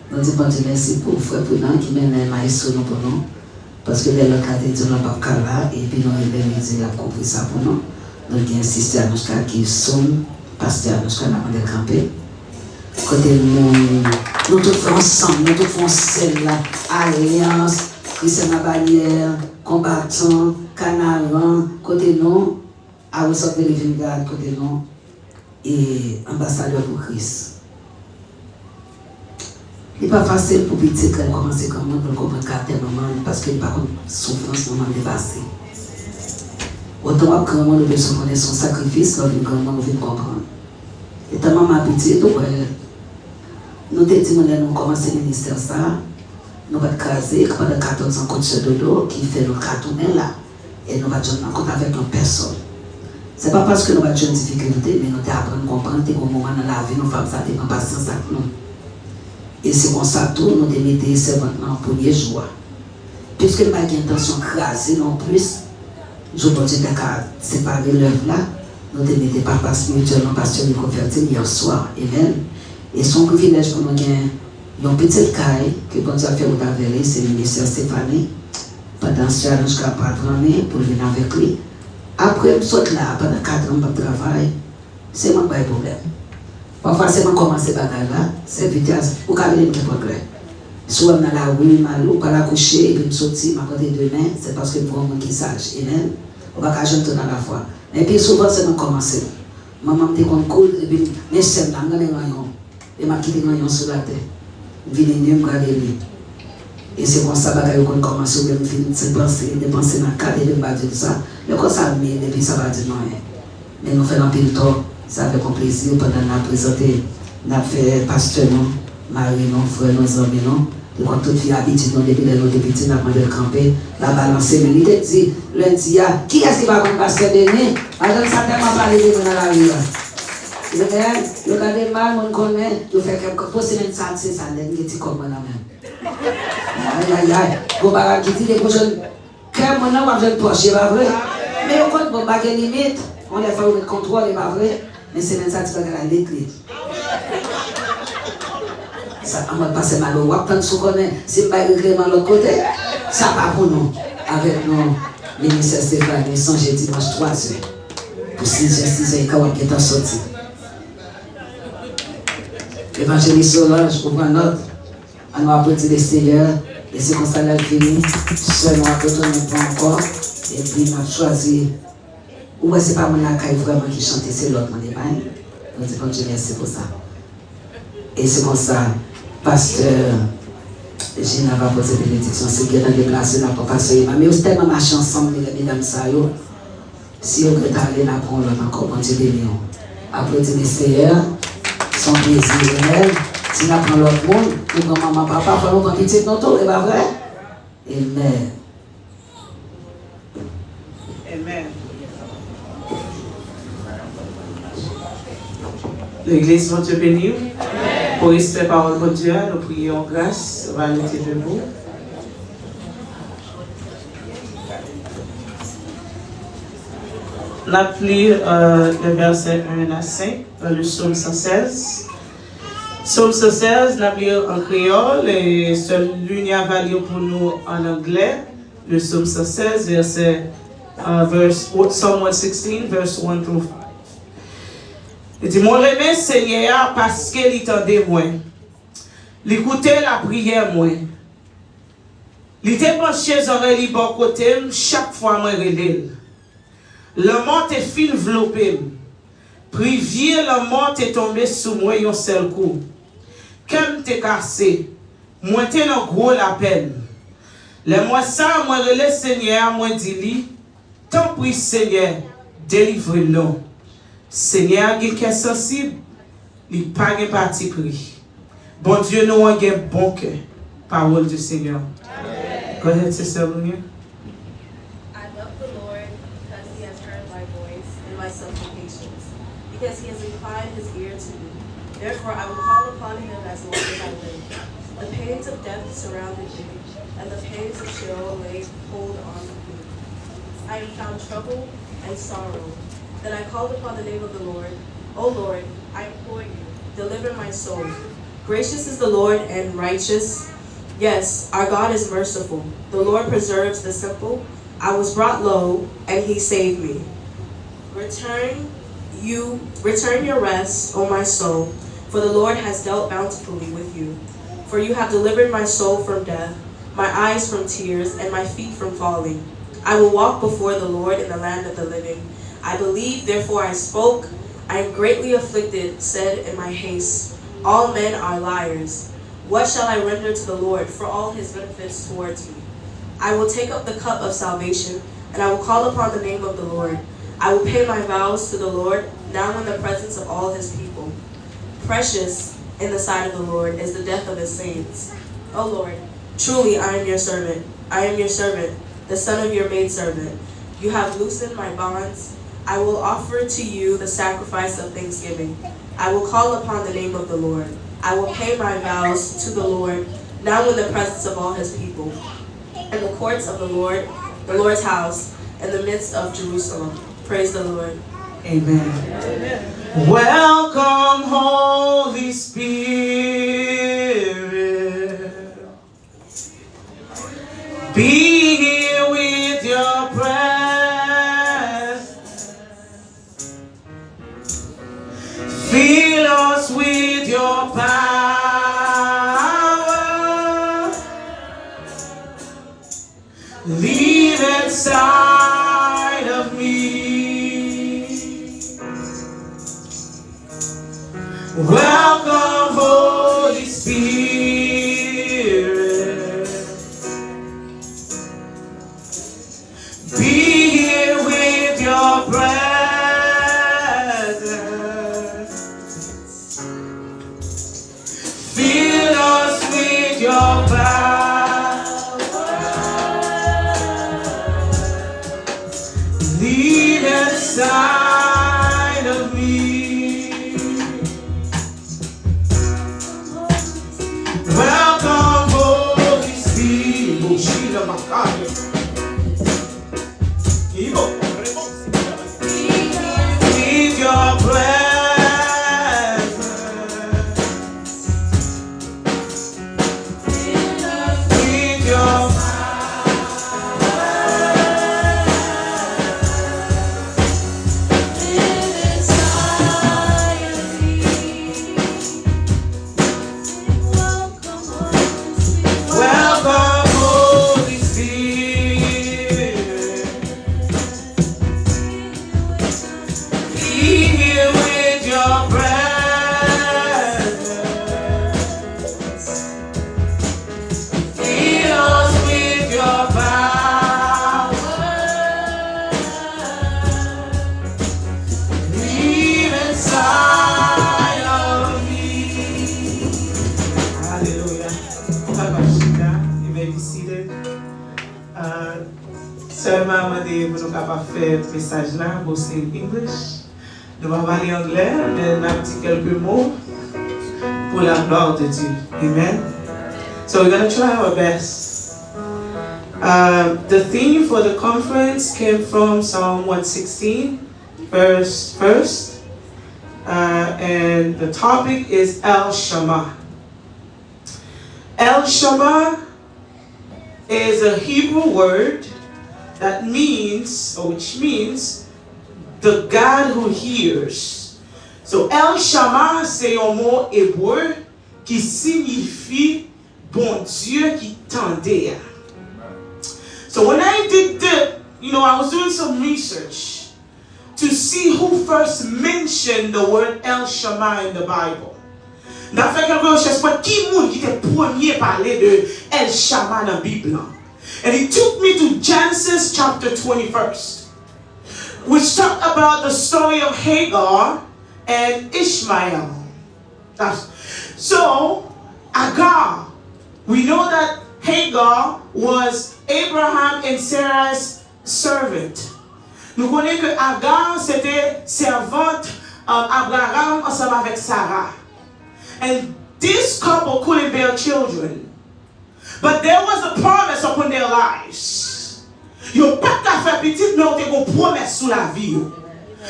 Nous disons merci pour frère Prudent qui mène un maïs pour nous. Parce que les localités de nous pas là et puis nous avons compris ça pour nous. Nous avons insisté à nous qui sont pasteur à nous qui avons campé. Côté nous tous faisons ensemble, nous tous faisons celle-là, alliance, Christian Barrière, combattant, canaran, côté nous, à recevoir les vignes côté nous, et ambassadeur pour Christ. Il n'est pas facile pour petit qu'elle commence comme moi pour comprendre caractère maman, parce qu'il n'y a pas de souffrance maman dépassée. Autant que maman nous besoin connaître son sacrifice, quand maman nous veut comprendre. Et ta maman habituée, donc, nous avons dit que nous commençons le ministère, nous avons casé pendant 14 ans contre ce dodo qui fait le cartonnet là. Et nous avons joué en compte avec une personne. Ce n'est pas parce que nous avons joué une difficulté, mais nous avons appris à comprendre qu'au moment dans la vie, nous faisons ça, nous avons patience avec nous. Et c'est comme ça tout, nous avons mis servants en premier jour. Puisque nous n'avons pas l'intention de craser non plus, je peux dire qu'à séparer l'œuvre là, nous avons mis papa spirituel, nous pasteur de convertir hier soir. Amen. Et son privilège pour nous gagner une petite caille que bon Dieu a fait au Davéry, c'est le ministère Stéphanie. Pendant ce temps, je suis capable de pour venir avec lui. Après, je saute là, pendant 4 ans de travail, c'est mon problème. Parfois, c'est moi commencer à bagarre là, c'est vitesse, ou quand même qui est progrès. Soit dans la rue, ou pas la coucher, et puis je saute, je m'accorde demain, c'est parce que je vois un qui sage. Amen. On va pas jeter dans la foi. Et puis souvent, c'est moi commencer. Maman me dit qu'on coule, et puis, mais c'est là, je suis et m'a quitté dans sur la terre. Venez me regarder lui. Et c'est comme ça que je commence à dépenser dans le cadre de tout ça. Mais quand ça me et puis ça va dire non. Mais nous faisons un peu de temps, ça fait un plaisir pendant nous présenter, nous fait pasteur, Marie, frère, nos amis, et quand toute fille habitude, nous depuis nos petits, nous avons demandé de camper, la balancer, mais il dit, lundi, qui est-ce qui va comme pasteur Denis? Madame, ça tellement parlé de nous dans la rue. Le cas de mal, on connaît, tu fais quelque chose, c'est une salle, c'est ça, qui est comme moi même. Aïe, aïe, aïe. Bon, bah, qui dit les prochaines, quand mon nom va venir poche, c'est pas vrai. Mais au compte, bon, bah, il y a une limite, on a fait le contrôle, c'est pas vrai. Mais c'est même ça, tu vas la lettre. Ça, on va passer mal au wap, tant que tu connais, si on va réglement de l'autre côté, ça va pour nous. Avec nous, ministère Stéphanie, songez dimanche 3 heures. Pour 6 heures, quand on est sorti. Évangéliste Solange, pour prendre note, on va apprendre le Seigneur, et c'est comme ça qu'elle finit. Seul, on va retourner encore, et puis on a choisi. Ou c'est pas mon accueil vraiment qui chante, c'est l'autre, mon émail. Donc, c'est comme je merci pour ça. Et c'est comme ça, pasteur, Gina va poser des bénédictions, c'est qu'il y a dans des places, on n'a pas passé. Mais aussi tellement marché ensemble, les mesdames, ça, si on peut aller là pour l'autre encore, on dit béni. Applaudissez le Seigneur. Son plaisir réel, si on apprend l'autre monde, nous, comme maman, papa, il faut nous petit notre c'est pas vrai? Amen. Amen. L'église, mon Dieu béni. Pour respect parole de Dieu, nous prions grâce, on va nous dire debout. On a pris le verset 1 à 5 dans le psaume 116. Psaume 116, on a pris en créole et seul l'Unia va lire pour nous en anglais. Le psaume 116, verset Psalm 116, verse 1 through 5. Il dit, mon remè Seigneur parce qu'il entendait moi. L'écouter la prière moi. Il était penché les oreilles bon côté chaque fois moi relève. Le mort est fin enveloppé. Privier le mort est tombé sous moi un seul coup. Comme t'es cassé, moi t'es dans gros la peine. Le moi ça moi relève Seigneur moi dit lui, tant pis Seigneur, délivre-nous. Seigneur qui est sensible, il pas de parti pris. Bon Dieu nous a un bon cœur. Parole du Seigneur. Go ahead, Sister Lunia. I love the Lord because he has heard my voice and my supplications, because he has inclined his ear to me. Therefore I will call upon him as long as I live. The pains of death surrounded me, and the pains of Sheol laid hold on me. I am found trouble and sorrow. Then I called upon the name of the Lord. O Lord, I implore you, deliver my soul. Gracious is the Lord and righteous. Yes, our God is merciful. The Lord preserves the simple. I was brought low, and he saved me. Return your rest, O my soul, for the Lord has dealt bountifully with you. For you have delivered my soul from death, my eyes from tears, and my feet from falling. I will walk before the Lord in the land of the living. I believed, therefore I spoke. I am greatly afflicted, said in my haste, all men are liars. What shall I render to the Lord for all his benefits towards me? I will take up the cup of salvation, and I will call upon the name of the Lord. I will pay my vows to the Lord, now in the presence of all his people. Precious in the sight of the Lord is the death of his saints. O Lord, truly I am your servant. I am your servant, the son of your maidservant. You have loosened my bonds. I will offer to you the sacrifice of thanksgiving. I will call upon the name of the Lord. I will pay my vows to the Lord, now in the presence of all his people, in the courts of the Lord's house, in the midst of Jerusalem. Praise the Lord. Amen. Welcome, Holy Spirit. Be here with your presence. Fill us with your power. Live inside of me. Welcome, Holy Spirit. Be here with your presence. Fill us with your power. Live inside of me. Welcome, Holy Spirit. With your presence. With your welcome, Holy Spirit. Be here with your presence. Fill us with your power. Live inside of me. Hallelujah. Tabashika, you may be seated. Seulement, moi, vous nous capables de faire le message là, bosser English. Nous allons parler anglais, mais on a dit quelques mots pour la gloire de Dieu. Amen. So we're going to try our best. The theme for the conference came from Psalm 116. verse first. And the topic is El Shammah. El Shammah is a Hebrew word that means, or which means, the God who hears. So El Shammah, c'est un mot hébreu qui signifie bon Dieu qui tendait. So when I did I was doing some research to see who first mentioned the word El Shammah in the Bible. N'a fait quelque chose pour qui moun qui était premier parler de El Shammah dans la Bible. And he took me to Genesis chapter 21st, which talked about the story of Hagar and Ishmael. So, Agar, we know that Hagar was Abraham and Sarah's servant. Nous connaissons que Agar c'était servante Abraham ensemble avec Sarah. And this couple couldn't bear children. But there was a promise upon their lives. Yo pas qu'à faire petit, mais on te gon promesse sous la vie.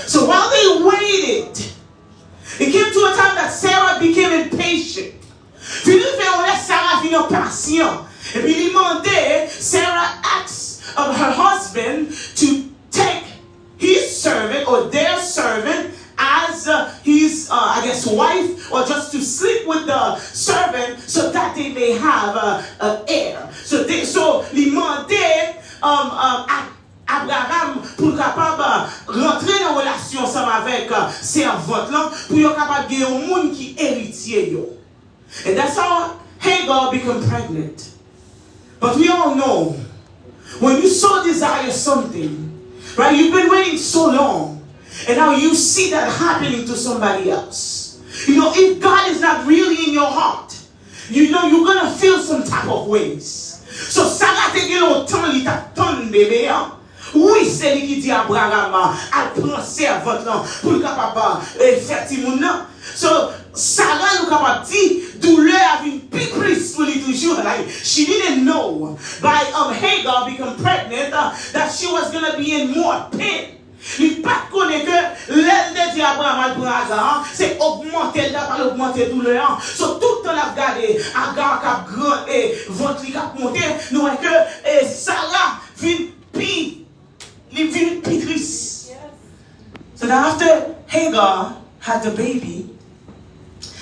So while they waited, it came to a time that Sarah became impatient. Philippe on laisse Sarah venir patient. Et puis il demandait, Sarah asked of her husband to take his servant or their servant as his, wife, or just to sleep with the servant so that they may have an heir. So il demandait Abraham pour capable rentrer en relation ensemble avec servante là pour être capable de gagner un monde qui héritier yo. And that's how Hagar became pregnant. But we all know when you so desire something, right? You've been waiting so long. And now you see that happening to somebody else. You know, if God is not really in your heart, you know you're going to feel some type of ways. So, Sarah te gen longtemps li ta ton bébé. Oui, c'est lui qui dit à Abraham, elle prend servante pour le capable faire ti moun nan. So, Sarah nous capable dit douleur a une plus pour lui toujours. Like, she didn't know by Hagar become pregnant that she was going to be in more pain. Il pas connaît que l'aide de Abraham pour Agar, c'est augmenter la par augmenter douleur. So tout le temps la regarder Agar cap grand et ventre cap monter, nous que Sarah vient triste. So then after Hagar had the baby,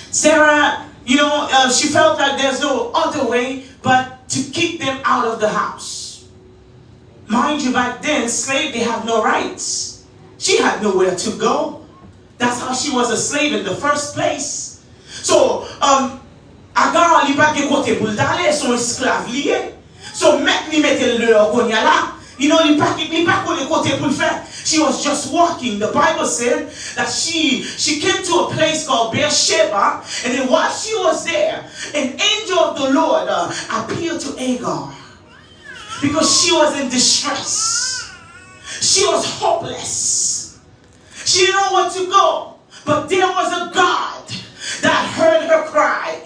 Sarah, she felt like there's no other way but to kick them out of the house. Mind you, back then, slaves, they have no rights. She had nowhere to go. That's how she was a slave in the first place. So, Agar li pa gen kote pou d'aller, son esclave lié. So, mec li mette le konya la. Li pa kote kote pou faire. She was just walking. The Bible said that she came to a place called Beersheba, and then while she was there, an angel of the Lord appeared to Agar because she was in distress. She was hopeless. She didn't know where to go. But there was a God that heard her cry.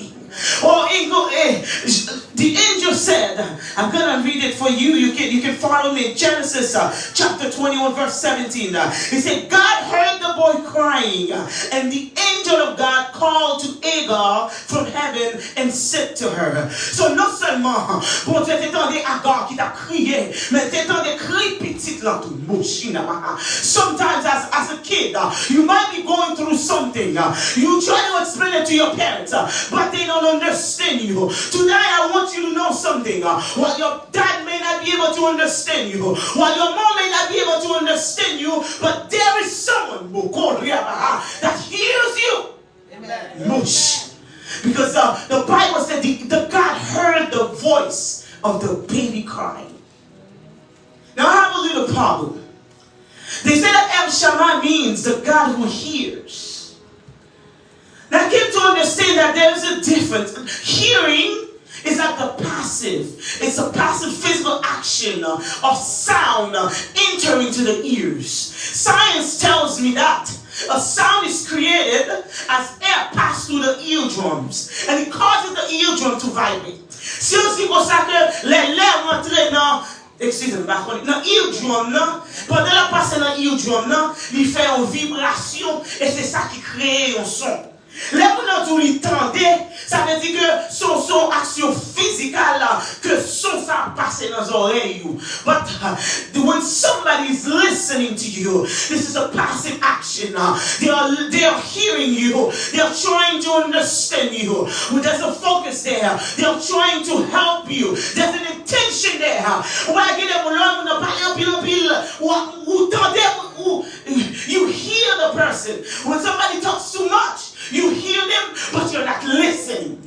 The angel said, I'm going to read it for you. You can follow me in Genesis chapter 21 verse 17. He said, God heard the boy crying, and the angel of God called to Agar from heaven and said to her. So non seulement, bon Dieu t'entendait Agar qui t'a crié, mais t'entendais cri petit là tout mouchina. Sometimes as a kid, you might be going through something. You try to explain it to your parents, but they don't understand you. Tonight I want you to know something. While your dad may not be able to understand you, while your mom may not be able to understand you, but there is someone that hears you. Amen. Because the Bible said the God heard the voice of the baby crying. Now I have a little problem. They say that El Shammah means the God who hears. Now I came to understand that there is a difference. Hearing is like a passive. It's a passive physical action of sound entering to the ears. Science tells me that a sound is created as air passes through the eardrums, and it causes the eardrum to vibrate. Si on dit comme ça que les lèvres rentrent dans excusez-moi, dans eardrum là, pendant la passe dans eardrum là, il fait une vibration et c'est ça qui crée un son. Là où nous l'entendez, ça veut dire que son action physique que son ça passe dans les oreilles. But when somebody is listening to you, this is a passive action. They are hearing you. They are trying to understand you. There's a focus there. They are trying to help you. There's an intention there. You hear the person. When somebody talks too much, you hear them, but you're not listening.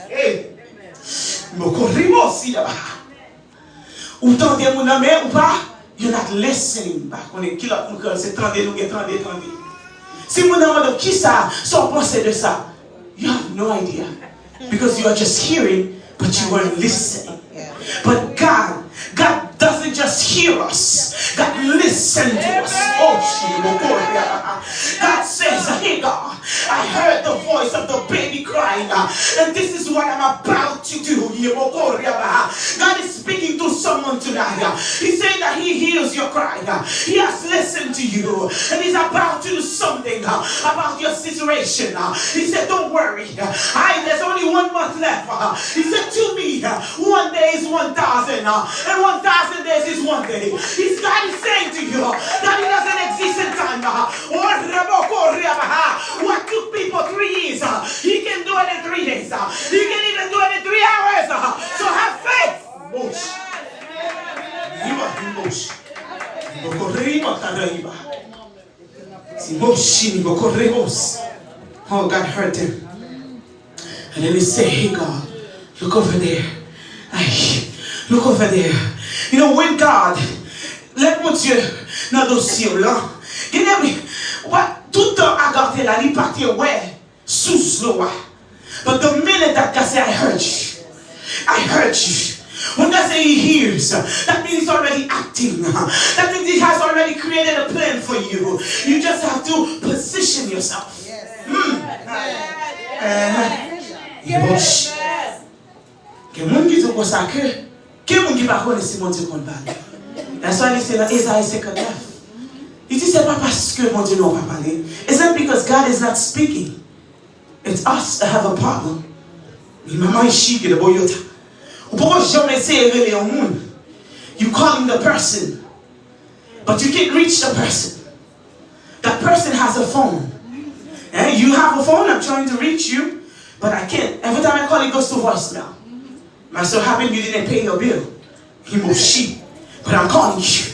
Hey. You're not listening back. Si vous demandez qui ça, sans penser de ça, you have no idea. Because you are just hearing, but you weren't listening. But God doesn't just hear us. God listens to us. God says, hey God, I heard the voice of the baby crying, and this is what I'm about to do. God is speaking to someone tonight. He's saying that he hears your cry. He has listened to you, and he's about to do something about your situation. He said, don't worry. There's only 1 month left. He said to me, 1 day is 1,000, and 1,000 days is 1 day. God is saying to you that he doesn't exist in time. What took people 3 years, he can do it in 3 days. He can even do it in 3 hours. So have faith. Oh, God hurt him. And then he said, hey God, look over there. Look over there. You know, when God, let me Dieu dans dossier là, tout le temps à garder là, il partit ouais, sous l'eau. But the minute that God said, I heard you. I heard you. When God says he hears, that means he's already acting. That means he has already created a plan for you. You just have to position yourself. That's why he said in Isaiah 59. Il dit c'est pas parce que mon Dieu n'a pas parlé. It's not because God is not speaking. It's us that have a problem. You calling the person, but you can't reach the person. That person has a phone. And you have a phone, I'm trying to reach you, but I can't. Every time I call, it goes to voicemail. Might so happen you didn't pay your bill. He moved sheep, but I'm calling you.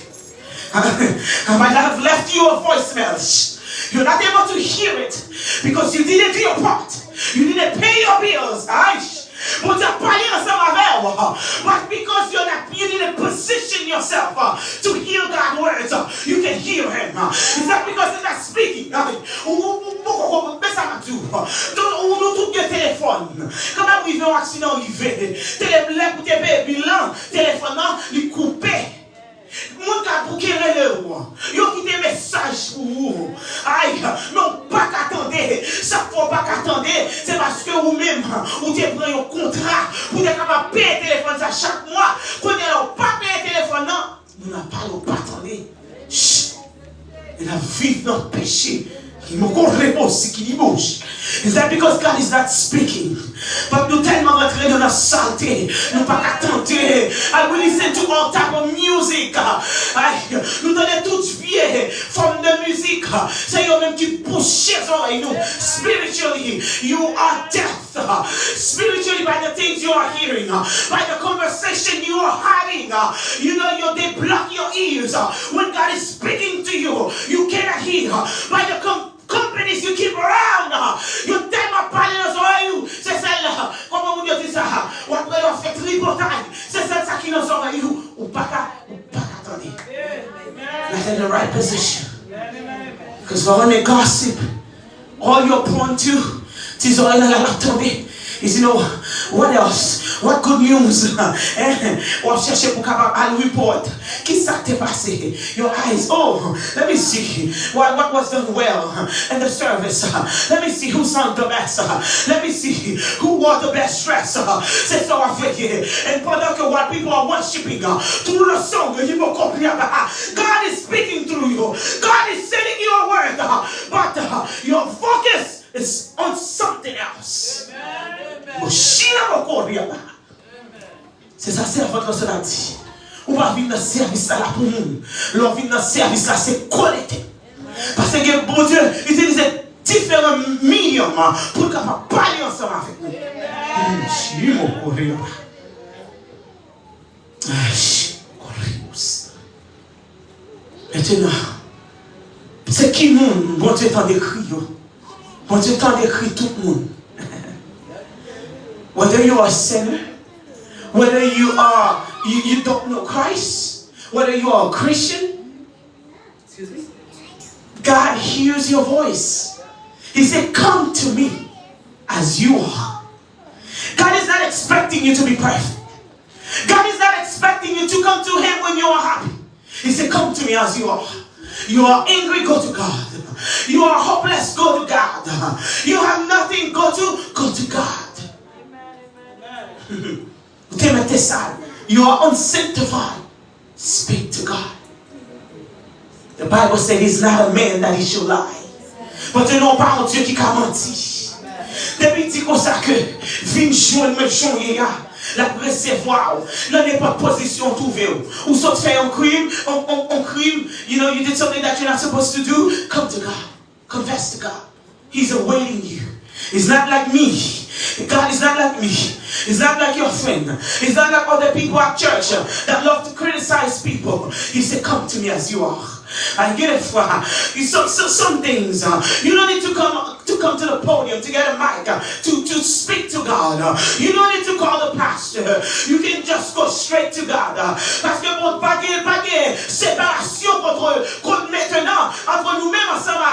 I might not have left you a voicemail. You're not able to hear it because you didn't do your part. You didn't pay your bills. But because you didn't position yourself to hear God's words, you can hear him. It's not because he's not speaking. Tout your téléphone. Quand arrive un accident arrivé, téléphone il coupé. Moun ka pou ki rele ou. Yo ki des messages pour vous. Aïe, non pas qu'attendre. Chaque fois pas qu'attendre, c'est parce que vous même ou te prenez un contrat pour être capable de payer le téléphone ça chaque mois. Quand vous n'avez pas payé le téléphone non, vous n'avez pas attendre. Chut. Et la vie dans le péché. Is that because God is not speaking? But nous tellement rentrés dans la saleté, nous pas attendre. I will listen to all type of music. Nous donnons toute vie from the music. C'est eux même qui poussent les oreilles nous. Spiritually, you are deaf. Spiritually, by the things you are hearing, by the conversation you are having, they block your ears. When God is speaking to you, you cannot hear. By the companies you keep around, you tellement parler dans oreilles, c'est celle-là. Comment vous dites ça? Ou après on fait tripotage, c'est celle-là qui nous oreilles ou pas attendre. Not in the right position. Because when they gossip, all you're prone to, tes oreilles là tomber. Is What else? What good news? On cherche pour capable report. Qui ça t'est passé? Your eyes. Oh, let me see. What was done well in the service? Let me see who sung the best. Let me see who wore the best dress. C'est ça on fait. And pendant que what people are worshiping through the song, God is speaking through you. God is sending you a word, but your focus is on something else. C'est ça, c'est votre cela dit. On va venir dans le service là pour nous. L'on vient dans le service là, c'est connecté. Parce que bon Dieu, il utilise différents médiums pour capable parler ensemble avec nous. Maintenant, c'est qui nous, bon Dieu, tant d'écrit. Bon Dieu, tant d'écrit tout le monde. Whether you are a sinner, whether you don't know Christ, whether you are a Christian, excuse me, God hears your voice. He said, come to me as you are. God is not expecting you to be perfect. God is not expecting you to come to Him when you are happy. He said, come to me as you are. You are angry, go to God. You are hopeless, go to God. You have nothing, go to God. You are unsanctified, speak to God. The Bible said He's not a man that He should lie. But you know pas un Dieu qui a menti. Depuis dit comme ça que vin joindre me joindre la recevoir dans n'importe position trouver ou soit fait un crime, you know, you did something that you're not supposed to do, come to God. Confess to God. He's awaiting you. He's not like me. God is not like me. He's not like your friend. He's not like other people at church that love to criticize people. He said, come to me as you are. I get it for some things. You don't need to come to the podium to get a mic to speak to God. You don't need to call the pastor. You can just go straight to God. Parce que bon, pas de séparation contre maintenant entre nous-mêmes ensemble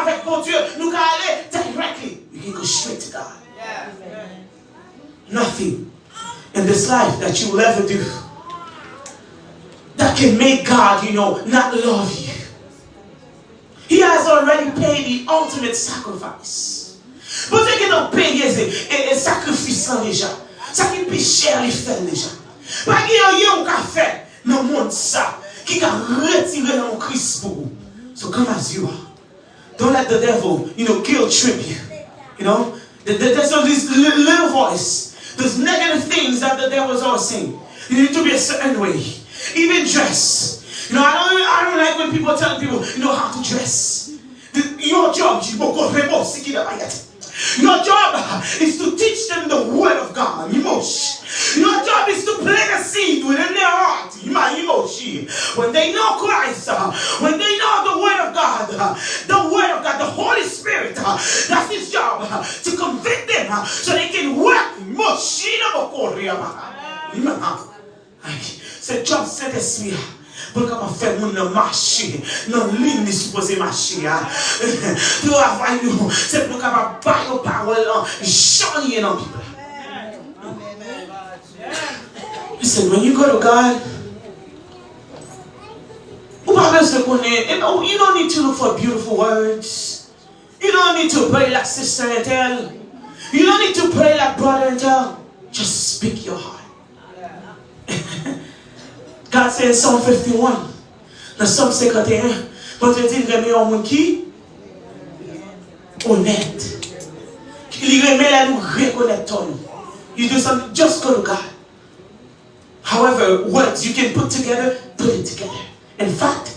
avec bon Dieu. Nous allons aller directly. You can go straight to God. Yeah. Nothing in this life that you will ever do that can make God, you know, not love you. He has already paid the ultimate sacrifice. Vous savez qu'il a payé un sacrifice déjà. Ça qui est plus cher, il fait déjà. Pas qu'il y a un café dans le monde ça qui a retiré dans Christ pour vous. So come as you are. Don't let the devil, you know, guilt trip you. You know, there's all this little voice. There's negative things that the devil is always saying. You need to be a certain way. Even dress. You know, I don't like when people tell people, you know, how to dress. Your job is to teach them the word of God. Your job is to plant a seed within their heart. When they know Christ, when they know the word of God, the Holy Spirit, that's His job, to convict them so they can work. C'est job Saint-Esprit pour comment faire mon marcher dans ligne supposé marcher travail c'est pour capable parler parole changer dans people. Listen, when you go to God, you don't need to look for beautiful words. You don't need to pray like sister and tell. You don't need to pray like brother and tell. Just speak your heart. God said in Psalm 51, dans Psalm 51, bon Dieu dit, il remet un monde qui honnête. Il remet la nous reconnaître. You do something, just go to God. However, words you can put it together. In fact,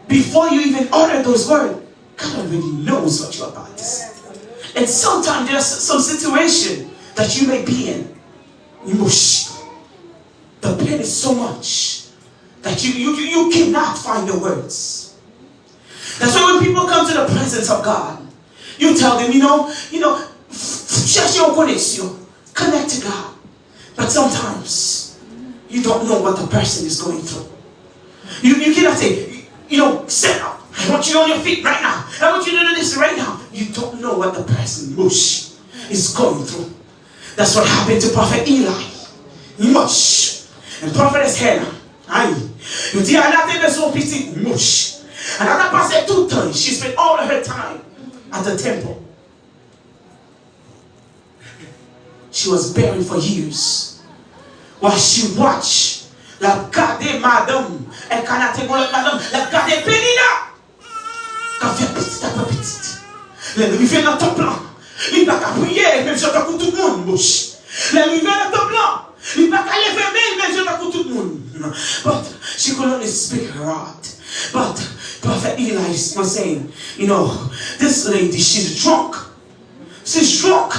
before you even utter those words, God already knows what you're about to say. And sometimes there's some situation that you may be in. The pain is so much that you cannot find the words. That's why when people come to the presence of God, you tell them, you know, cherche en connexion, connect to God. But sometimes you don't know what the person is going through. You cannot say, sit up. I want you on your feet right now. I want you to do this right now. You don't know what the person is going through. That's what happened to Prophet Eli. Mush. And Prophetess Hannah. Aïe. Il dit, elle a été de son petit mouche. And elle a passé tout le temps. She spent all of her time at the temple. She was buried for years. While she watched, la garde madame, elle canate con madame, la garde Pénina. Quand fait petit à petit. Elle vient dans ton plan. Il va qu'à prier, même si on tout le monde, mouche. Elle vient dans ton plan. Il va qu'à lever, même si on tout le monde. But she could only speak her heart. But Prophet Eli was saying, you know, this lady, she's drunk. She's drunk.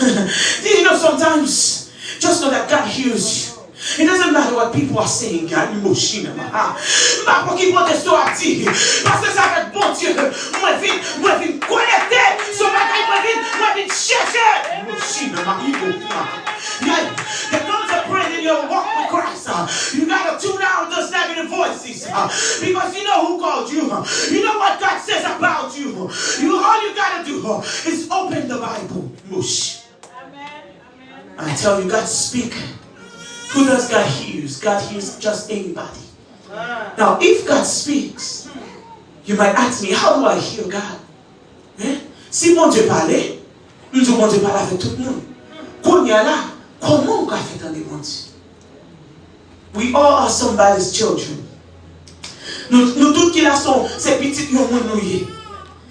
You know, sometimes, just know that God hears you. It doesn't matter what people are saying, God, emotion. Pas pour qu'ils vont te sortir. Parce que ça va être bon Dieu. Moi, vine connecter. Son bagage, moi, vine chercher. Emotion, there comes a point in your walk with Christ. You got to tune out those negative voices. Because you know who called you. You know what God says about you. All you got to do is open the Bible. Mush. I tell you, God speak. Who does God hear? God hears just anybody. Now, if God speaks, you might ask me, how do I hear God? Si mon Dieu parlait, nous devons Dieu parler avec tout le monde. Qu'on y a là, comment on va faire entendre mon Dieu? We all are somebody's children. Nous tous qui là sont ces petites yon moun nouye.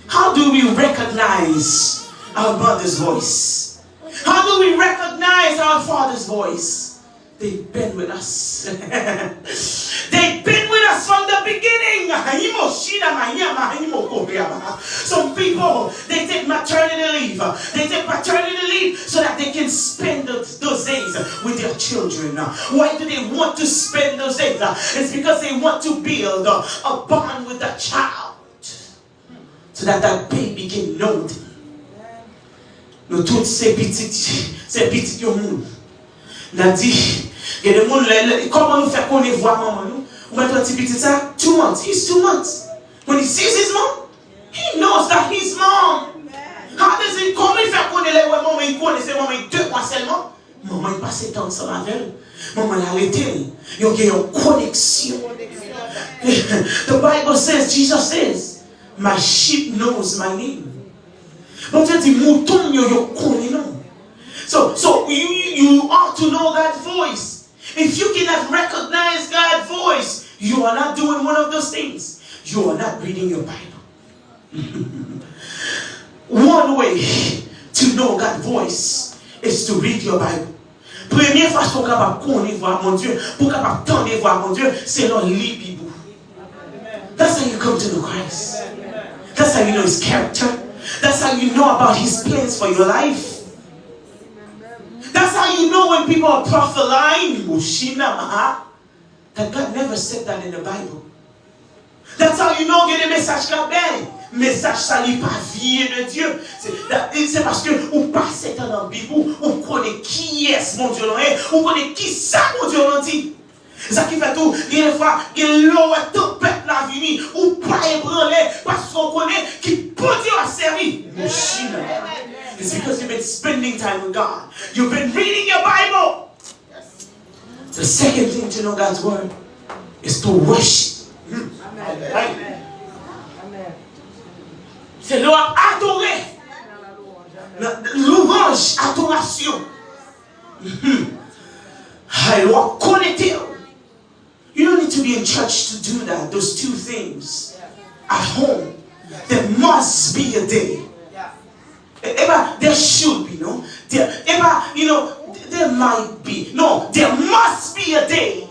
How do we recognize our mother's voice? How do we recognize our father's voice? They've been with us. They've been with us from the beginning. Some people, they take maternity leave. They take paternity leave so that they can spend those days with their children. Why do they want to spend those days? It's because they want to build a bond with the child so that that baby can know them. Nous tous ces petites yon n'a dit, il y a des gens, comment nous faire qu'on les voit maman nous? On va dire petit ça, 2 months. He's 2 months. When he sees his mom, he knows that he's mom. How does it, comment il fait qu'on les voit maman, il connaît ses mamans 2 mois seulement? Maman il passe temps ensemble avec elle. Maman l'a arrêté. Il y a une connexion. The Bible says, Jesus says, my sheep knows my name. But Dieu dit, mouton yo connaît non. So you ought to know God's voice. If you cannot recognize God's voice, you are not doing one of those things. You are not reading your Bible. One way to know God's voice is to read your Bible. Première façon capable connaître voir mon Dieu, pour capable tendre voir mon Dieu, c'est dans lire Bible. That's how you come to know Christ. That's how you know His character. That's how you know about His plans for your life. That's how you know when people are prophesying that God never said that in the Bible. That's how you know qu'il y a des messages qui viennent. Message ça n'est pas vie de Dieu. C'est parce que on passe dans la Bible, on connaît qui est mon Dieu, on connaît qui ça mon Dieu l'a dit. Ça qui fait tout, il y a des fois, il y a l'eau et tempête la vie, ou pas ébranlé, parce qu'on connaît qui peut Dieu a servi. It's because you've been spending time with God. You've been reading your Bible. The second thing to know God's word is to worship. Amen. C'est leur adorer. Louange, adoration. Alors, connecter. You don't need to be in church to do that. Those 2 things. At home, there must be a day. There should be, no? There might be. No, there must be a day.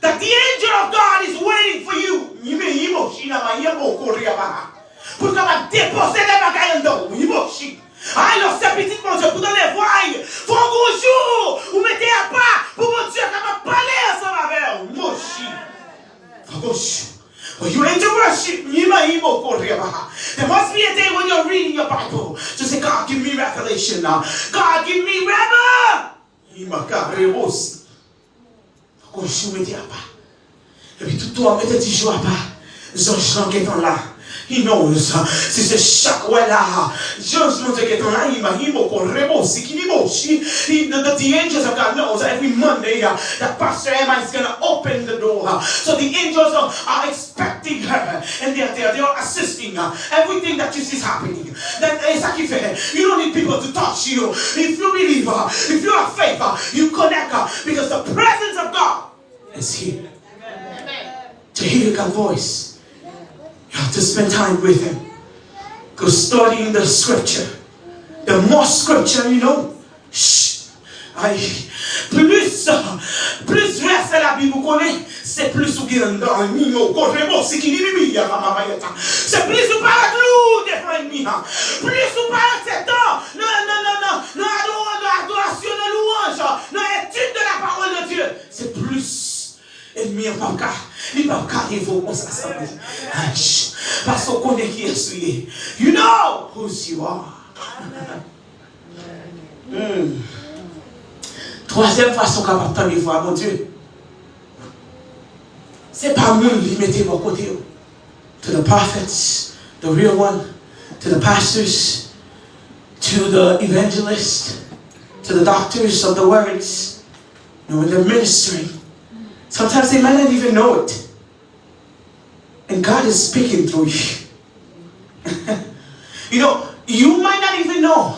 That the angel of God is waiting for you. Pour déposer des bagages dans alors, c'est petit mon Dieu, pour donner voix. Faut un gros jour, vous mettez à part pour mon Dieu capable de parler ensemble avec vous. When you enter worship, there must be a day when you're reading your Bible to say, God, give me revelation now. God, give me revelation. Et puis tout le monde mettez 10 jours à part. Ils ont chanté dans là. He knows. Si c'est chaque ouais là, just want to get on the angels of God knows every Monday that Pastor Emma is going to open the door. So the angels are expecting her and they are assisting her. Everything that you see is happening. Then you don't need people to touch you. If you believe, if you have faith, you connect because the presence of God is here. To hear God's voice. You have to spend time with Him. Go studying the scripture. The more scripture you know, plus verset la Bible vous connaît, c'est plus vous qui en dans le mimo, c'est qui dit c'est plus vous parlez de nous, des ennemis. Plus vous parlez de cet temps. Non, adoration, de louange, non, étude de la parole de Dieu. C'est plus. Ennemi en pas cas, il pas arriver comme ça. Parce qu'on connaît qui est. You know who you are. Troisième façon capable de voir mon Dieu. C'est pas moi qui mettez mon côté. To the prophets, the real one, to the pastors, to the evangelists, to the doctors of the words, when they're ministering. Sometimes they might not even know it. And God is speaking through you. You might not even know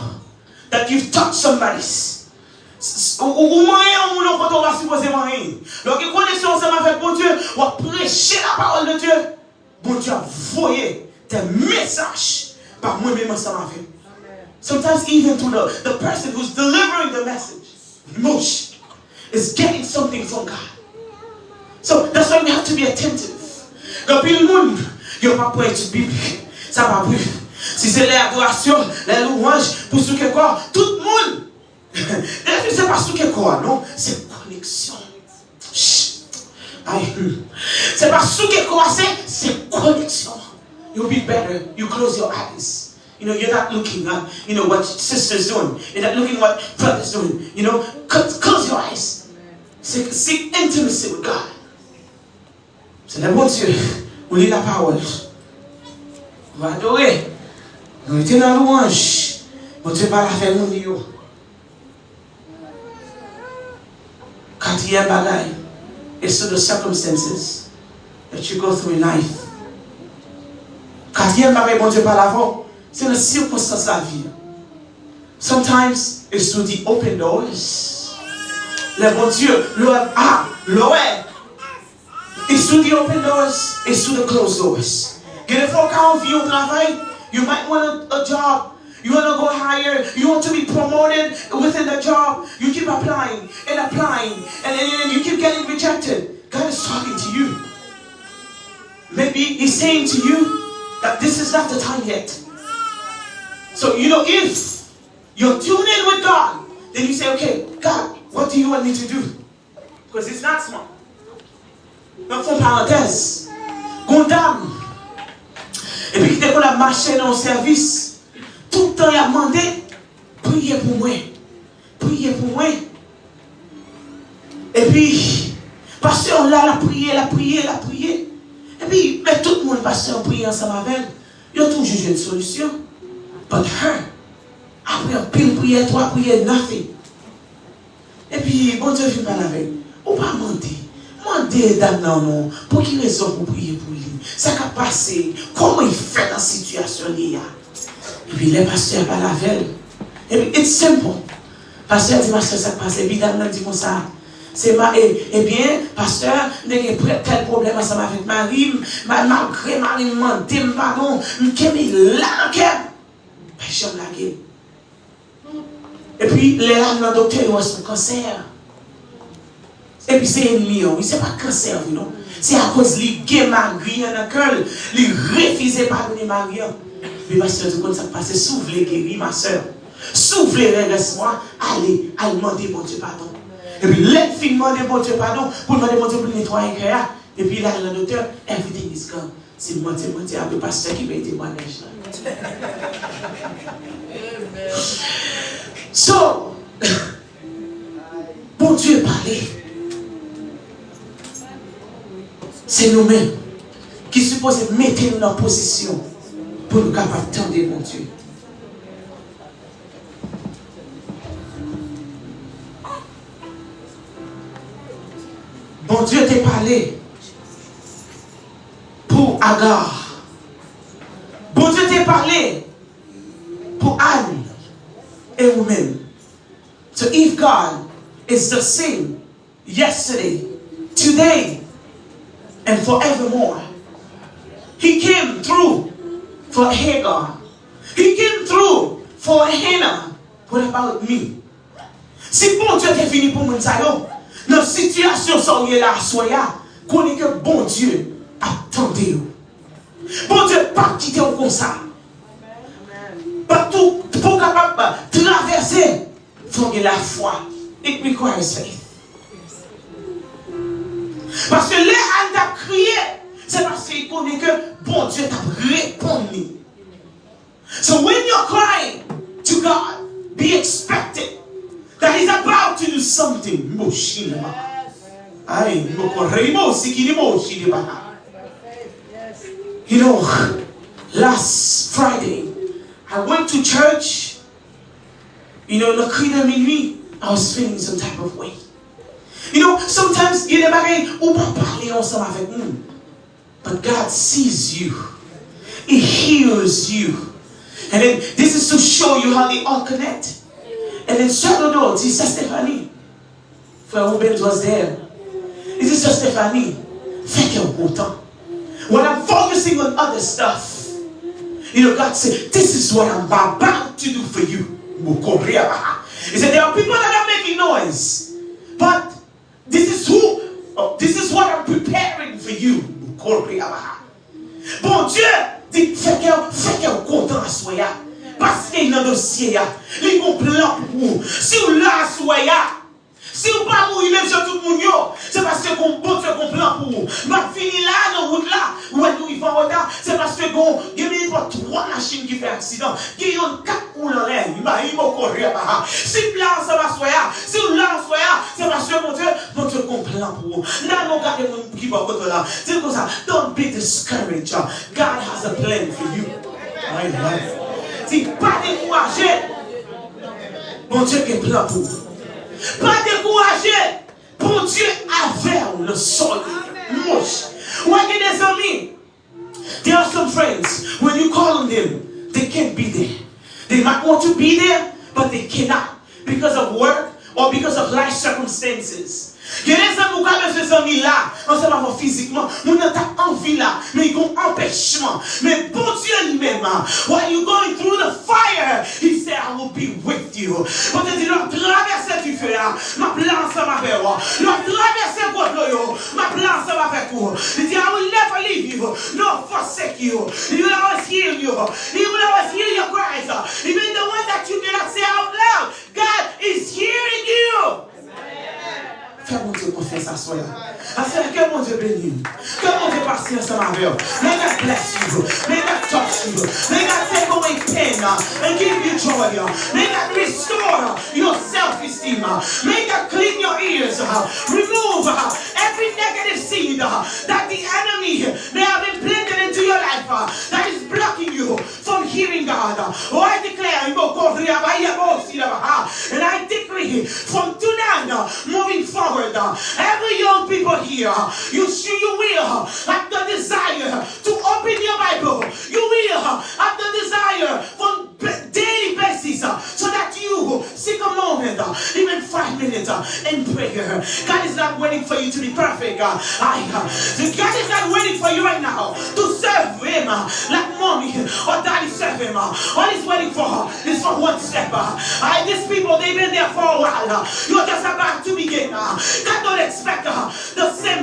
that you've touched somebody's. Au moyen où l'on va supposer moyen. Donc, une connexion ensemble avec bon Dieu, on va prêcher la parole de Dieu. Bon Dieu a envoyé des messages par moi-même ensemble avec. Sometimes even to the person who's delivering the message, Moshe, is getting something from God. So that's why we have to be attentive. Quand le monde, il n'y a pas pour étude biblique. Ça va plus. Si c'est l'adoration, la louange, pour ce que quoi, tout le monde. C'est pas ce que quoi, non? C'est connexion. C'est pas ce que quoi, c'est connexion. You'll be better. You close your eyes. You're not looking at, what sister's doing. You're not looking at what brother's doing. Close your eyes. Seek intimacy with God. C'est le bon Dieu. On lit la parole. On va adorer. On était dans la louange. Bon Dieu parle avec nous. Quatrième bagaille. It's to the circumstances that you go through in life. Quatrième bagaille, bon Dieu parle avant. C'est les circonstances de la vie. Sometimes it's to the open doors. Le bon Dieu, l'ouest. It's to the open doors, it's to the closed doors. Get a folk out of your travail. You might want a job. You want to go higher. You want to be promoted within the job. You keep applying, and you keep getting rejected. God is talking to you. Maybe He's saying to you that this is not the time yet. So, if you're tuned in with God, then you say, okay, God, what do you want me to do? Because it's not small. Donc, font parenthèse. Gondam. Et puis, dès qu'on a marché dans le service, tout le temps, il a demandé, priez pour moi. Priez pour moi. Et puis, pasteur, là, la prié. Et puis, mais tout le monde, pasteur, prié ensemble avec elle. Ils ont toujours une solution. But her, après un pile prière, 3 prières, nothing. Et puis, bon Dieu vient parler avec. Ou pas mentir. Mandez dame non, pour qui raison pour prier pour lui? Ça a passé. Comment il fait dans la situation là? Et puis les pasteurs parlent avec elle. Et puis, it's simple. Pasteur dit, pasteur, ça passe. Et puis dame dit comme ça. C'est eh bien, pasteur, il y a tel problème ensemble avec Marie. Malgré Marie, demande pardon. Je là, j'aime la gueule. Et puis, les larmes dans le docteur, ils ont son cancer. Et puis, c'est ennemi, c'est pas cancer, non? C'est à cause de la Marie dans le cœur. Il refuse de pardonner Marie. Mais ma soeur, tout ça passe. S'ouvre les guéris, ma soeur. S'ouvre les reste-moi. Allez demander bon Dieu pardon. Et puis, les filles demandent bon Dieu pardon. Pour demander bon Dieu pour nettoyer le cœur. Et puis, là, le docteur, everything is gone. C'est mentir avec le pasteur qui va être témoignage. So, bon Dieu parler. C'est nous-mêmes qui supposons mettre nous en position pour nous capables d'attendre, mon Dieu. Bon Dieu t'a parlé pour Agar. Bon Dieu t'a parlé pour Anne et vous-même. So if God is the same yesterday, today, and forevermore, He came through for Hagar. He came through for Hannah. What about me? Si bon Dieu est fini pour mon salut, notre situation soyez là, soyez connaissez que bon Dieu attendez. Bon Dieu pas quitter comme ça. Pas tout pour capable traverser, faut que la foi. It requires faith. Parce que les Anne a crié, c'est parce qu'il connaît que bon Dieu t'a répondu. So when you're crying to God, be expected that He's about to do something. You know, last Friday, I went to church. You know, le cri de minuit, I was feeling some type of way. You know, sometimes il y a des bagages où on peut parler ensemble avec nous. But God sees you. He hears you. And then this is to show you how they all connect. And then Shadow Dogs, he said, Stephanie. Frère Rubens was there. He said, Stephanie, fais qu'un beau temps. When I'm focusing on other stuff, you know, God said, this is what I'm about to do for you. He said, there are people that are making noise, but this is what I'm preparing for you. Bon Dieu dit, fais qu'un content à soi. Parce qu'il y a un dossier, il y a un plan pour vous. Si vous là, soyez. Si vous ne pas mourir même sur tout le monde, c'est parce que bon Dieu a un plan pour vous. Mais fini là, dans la route là, où est-ce qu'il va en retard, c'est parce que il y a 3 machines qui font accident, qui ont 4 roues en l'air. Il m'a courir. Si là, ça va soyez. Si vous là, soyez, c'est parce que mon Dieu a un plan pour vous. Là, nous regardez mon qui va côté là. C'est comme ça. Don't be discouraged. God has a plan for you. Si pas découragé, mon Dieu a un plan pour vous. Pas découragé, bon Dieu avait le sol moche. Voyez des amis, there are some friends, when you call on them, they can't be there. They might want to be there, but they cannot because of work or because of life circumstances. Il y a des amis qui ont ces amis là, on ne sait pas physiquement, nous n'avons pas envie là, mais ils ont un empêchement. Mais bon Dieu lui-même, while you're going through the fire, He said, I will be with you. Bon Dieu dit, leur traverser du feu là, ma plan ça va faire. Leur traverser l'eau, ma plan ça va faire. Il dit, I will never leave you, nor forsake you. He will always heal you. He will always hear your cries. Even the one that you cannot say out loud, God is hearing you. Que mon Dieu confesse à soi. Que mon Dieu bénisse. Que mon Dieu passe ensemble avec vous. May God bless you. May God touch you. May God take away pain and give you joy. May God restore your self-esteem. May God clean your ears. Remove every negative seed that the enemy may have been planted into your life that is blocking you from hearing God. Oh, I declare, and I decree from tonight moving forward. Every young people here, you will have the desire to open your Bible. You will have the desire for daily basis so that you seek a moment, even 5 minutes in prayer. God is not waiting for you to be perfect. God is not waiting for you right now to serve Him like mommy or daddy serve Him. All He's waiting for is for one step. These people, they've been there for a while. You're just about to begin. God don't expect the same.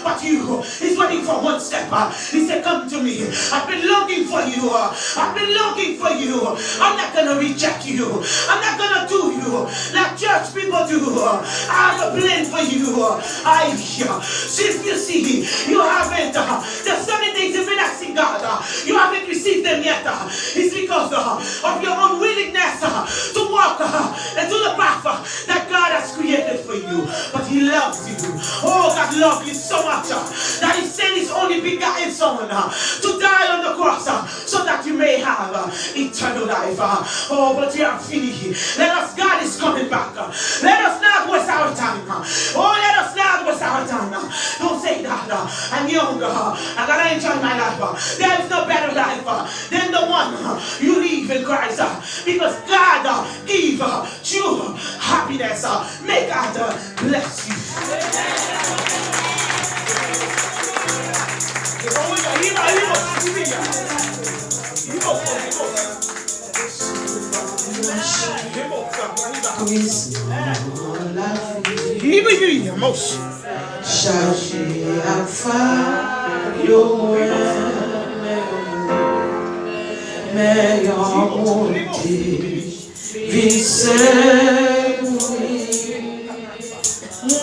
But you, He's waiting for one step. He said, come to me. I've been looking for you. I've been looking for you. I'm not going to reject you. I'm not going to do you like church people do. I have a plan for you. If you see, you haven't, there's so many things you've been asking God. You haven't received them yet. It's because of your unwillingness to walk walk into the path that God has created for you. But He loves you. Oh, God loves you so much that He sent His only begotten Son to die on the cross so that you may have eternal life. Oh, but we are finished. God is coming back. Let us not waste our time. Oh, let us not waste our time. Don't say that. I'm young. I gotta enjoy my life. There is no better life than the one you live in Christ. Because God gives true happiness. May God bless you. Chargé alpha, yo meilleur monté, vissé,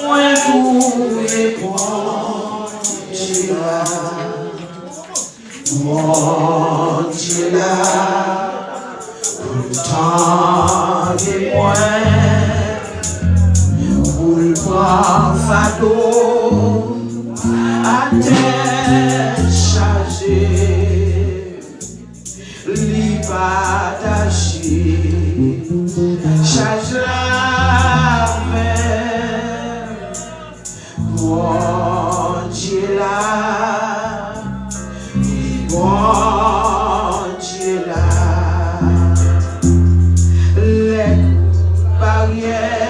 moins tout répond, tu mon Dieu là, pourtant et moi. Fardeau à terre chargée, l'ibadaché, charge la mer, mon Dieu là, mon Dieu là, les barrières.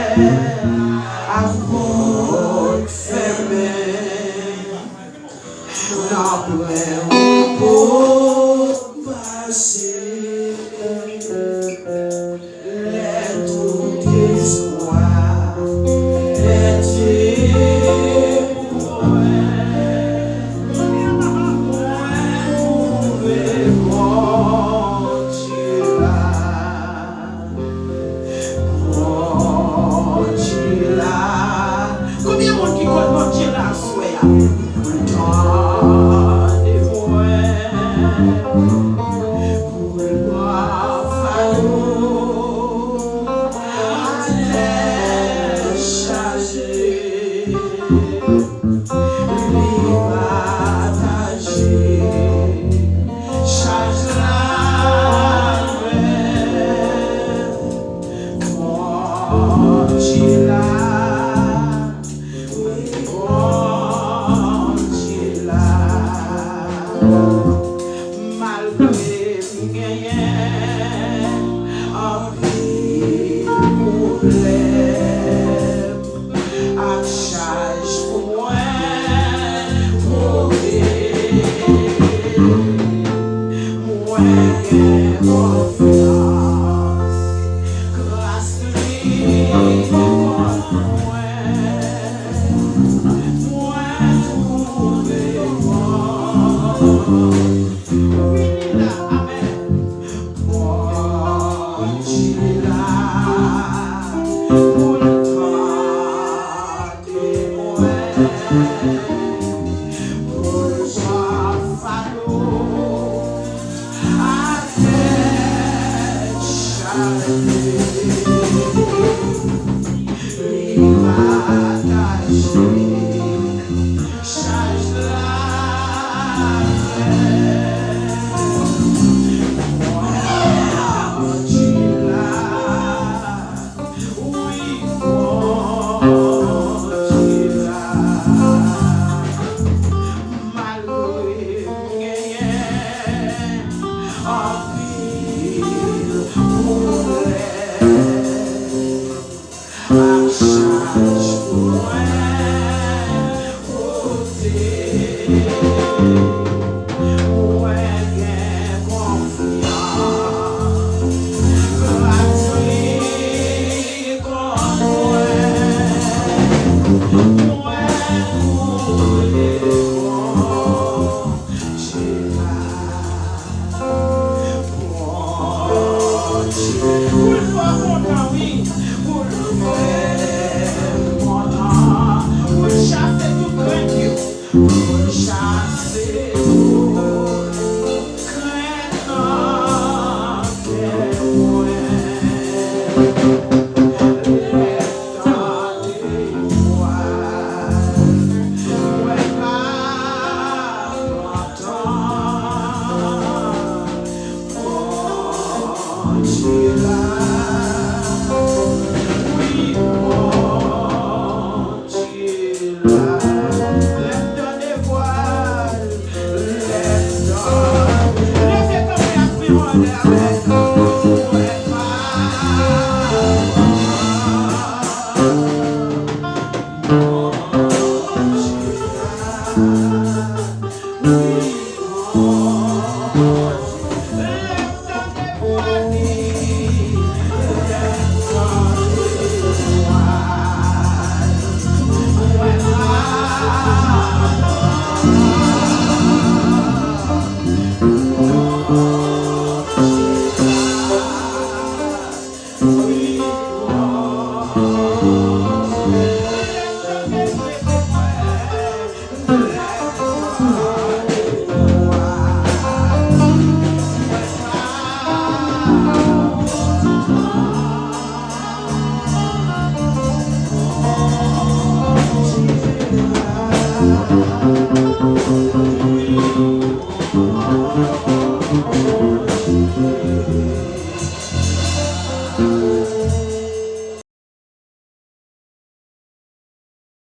Thank you.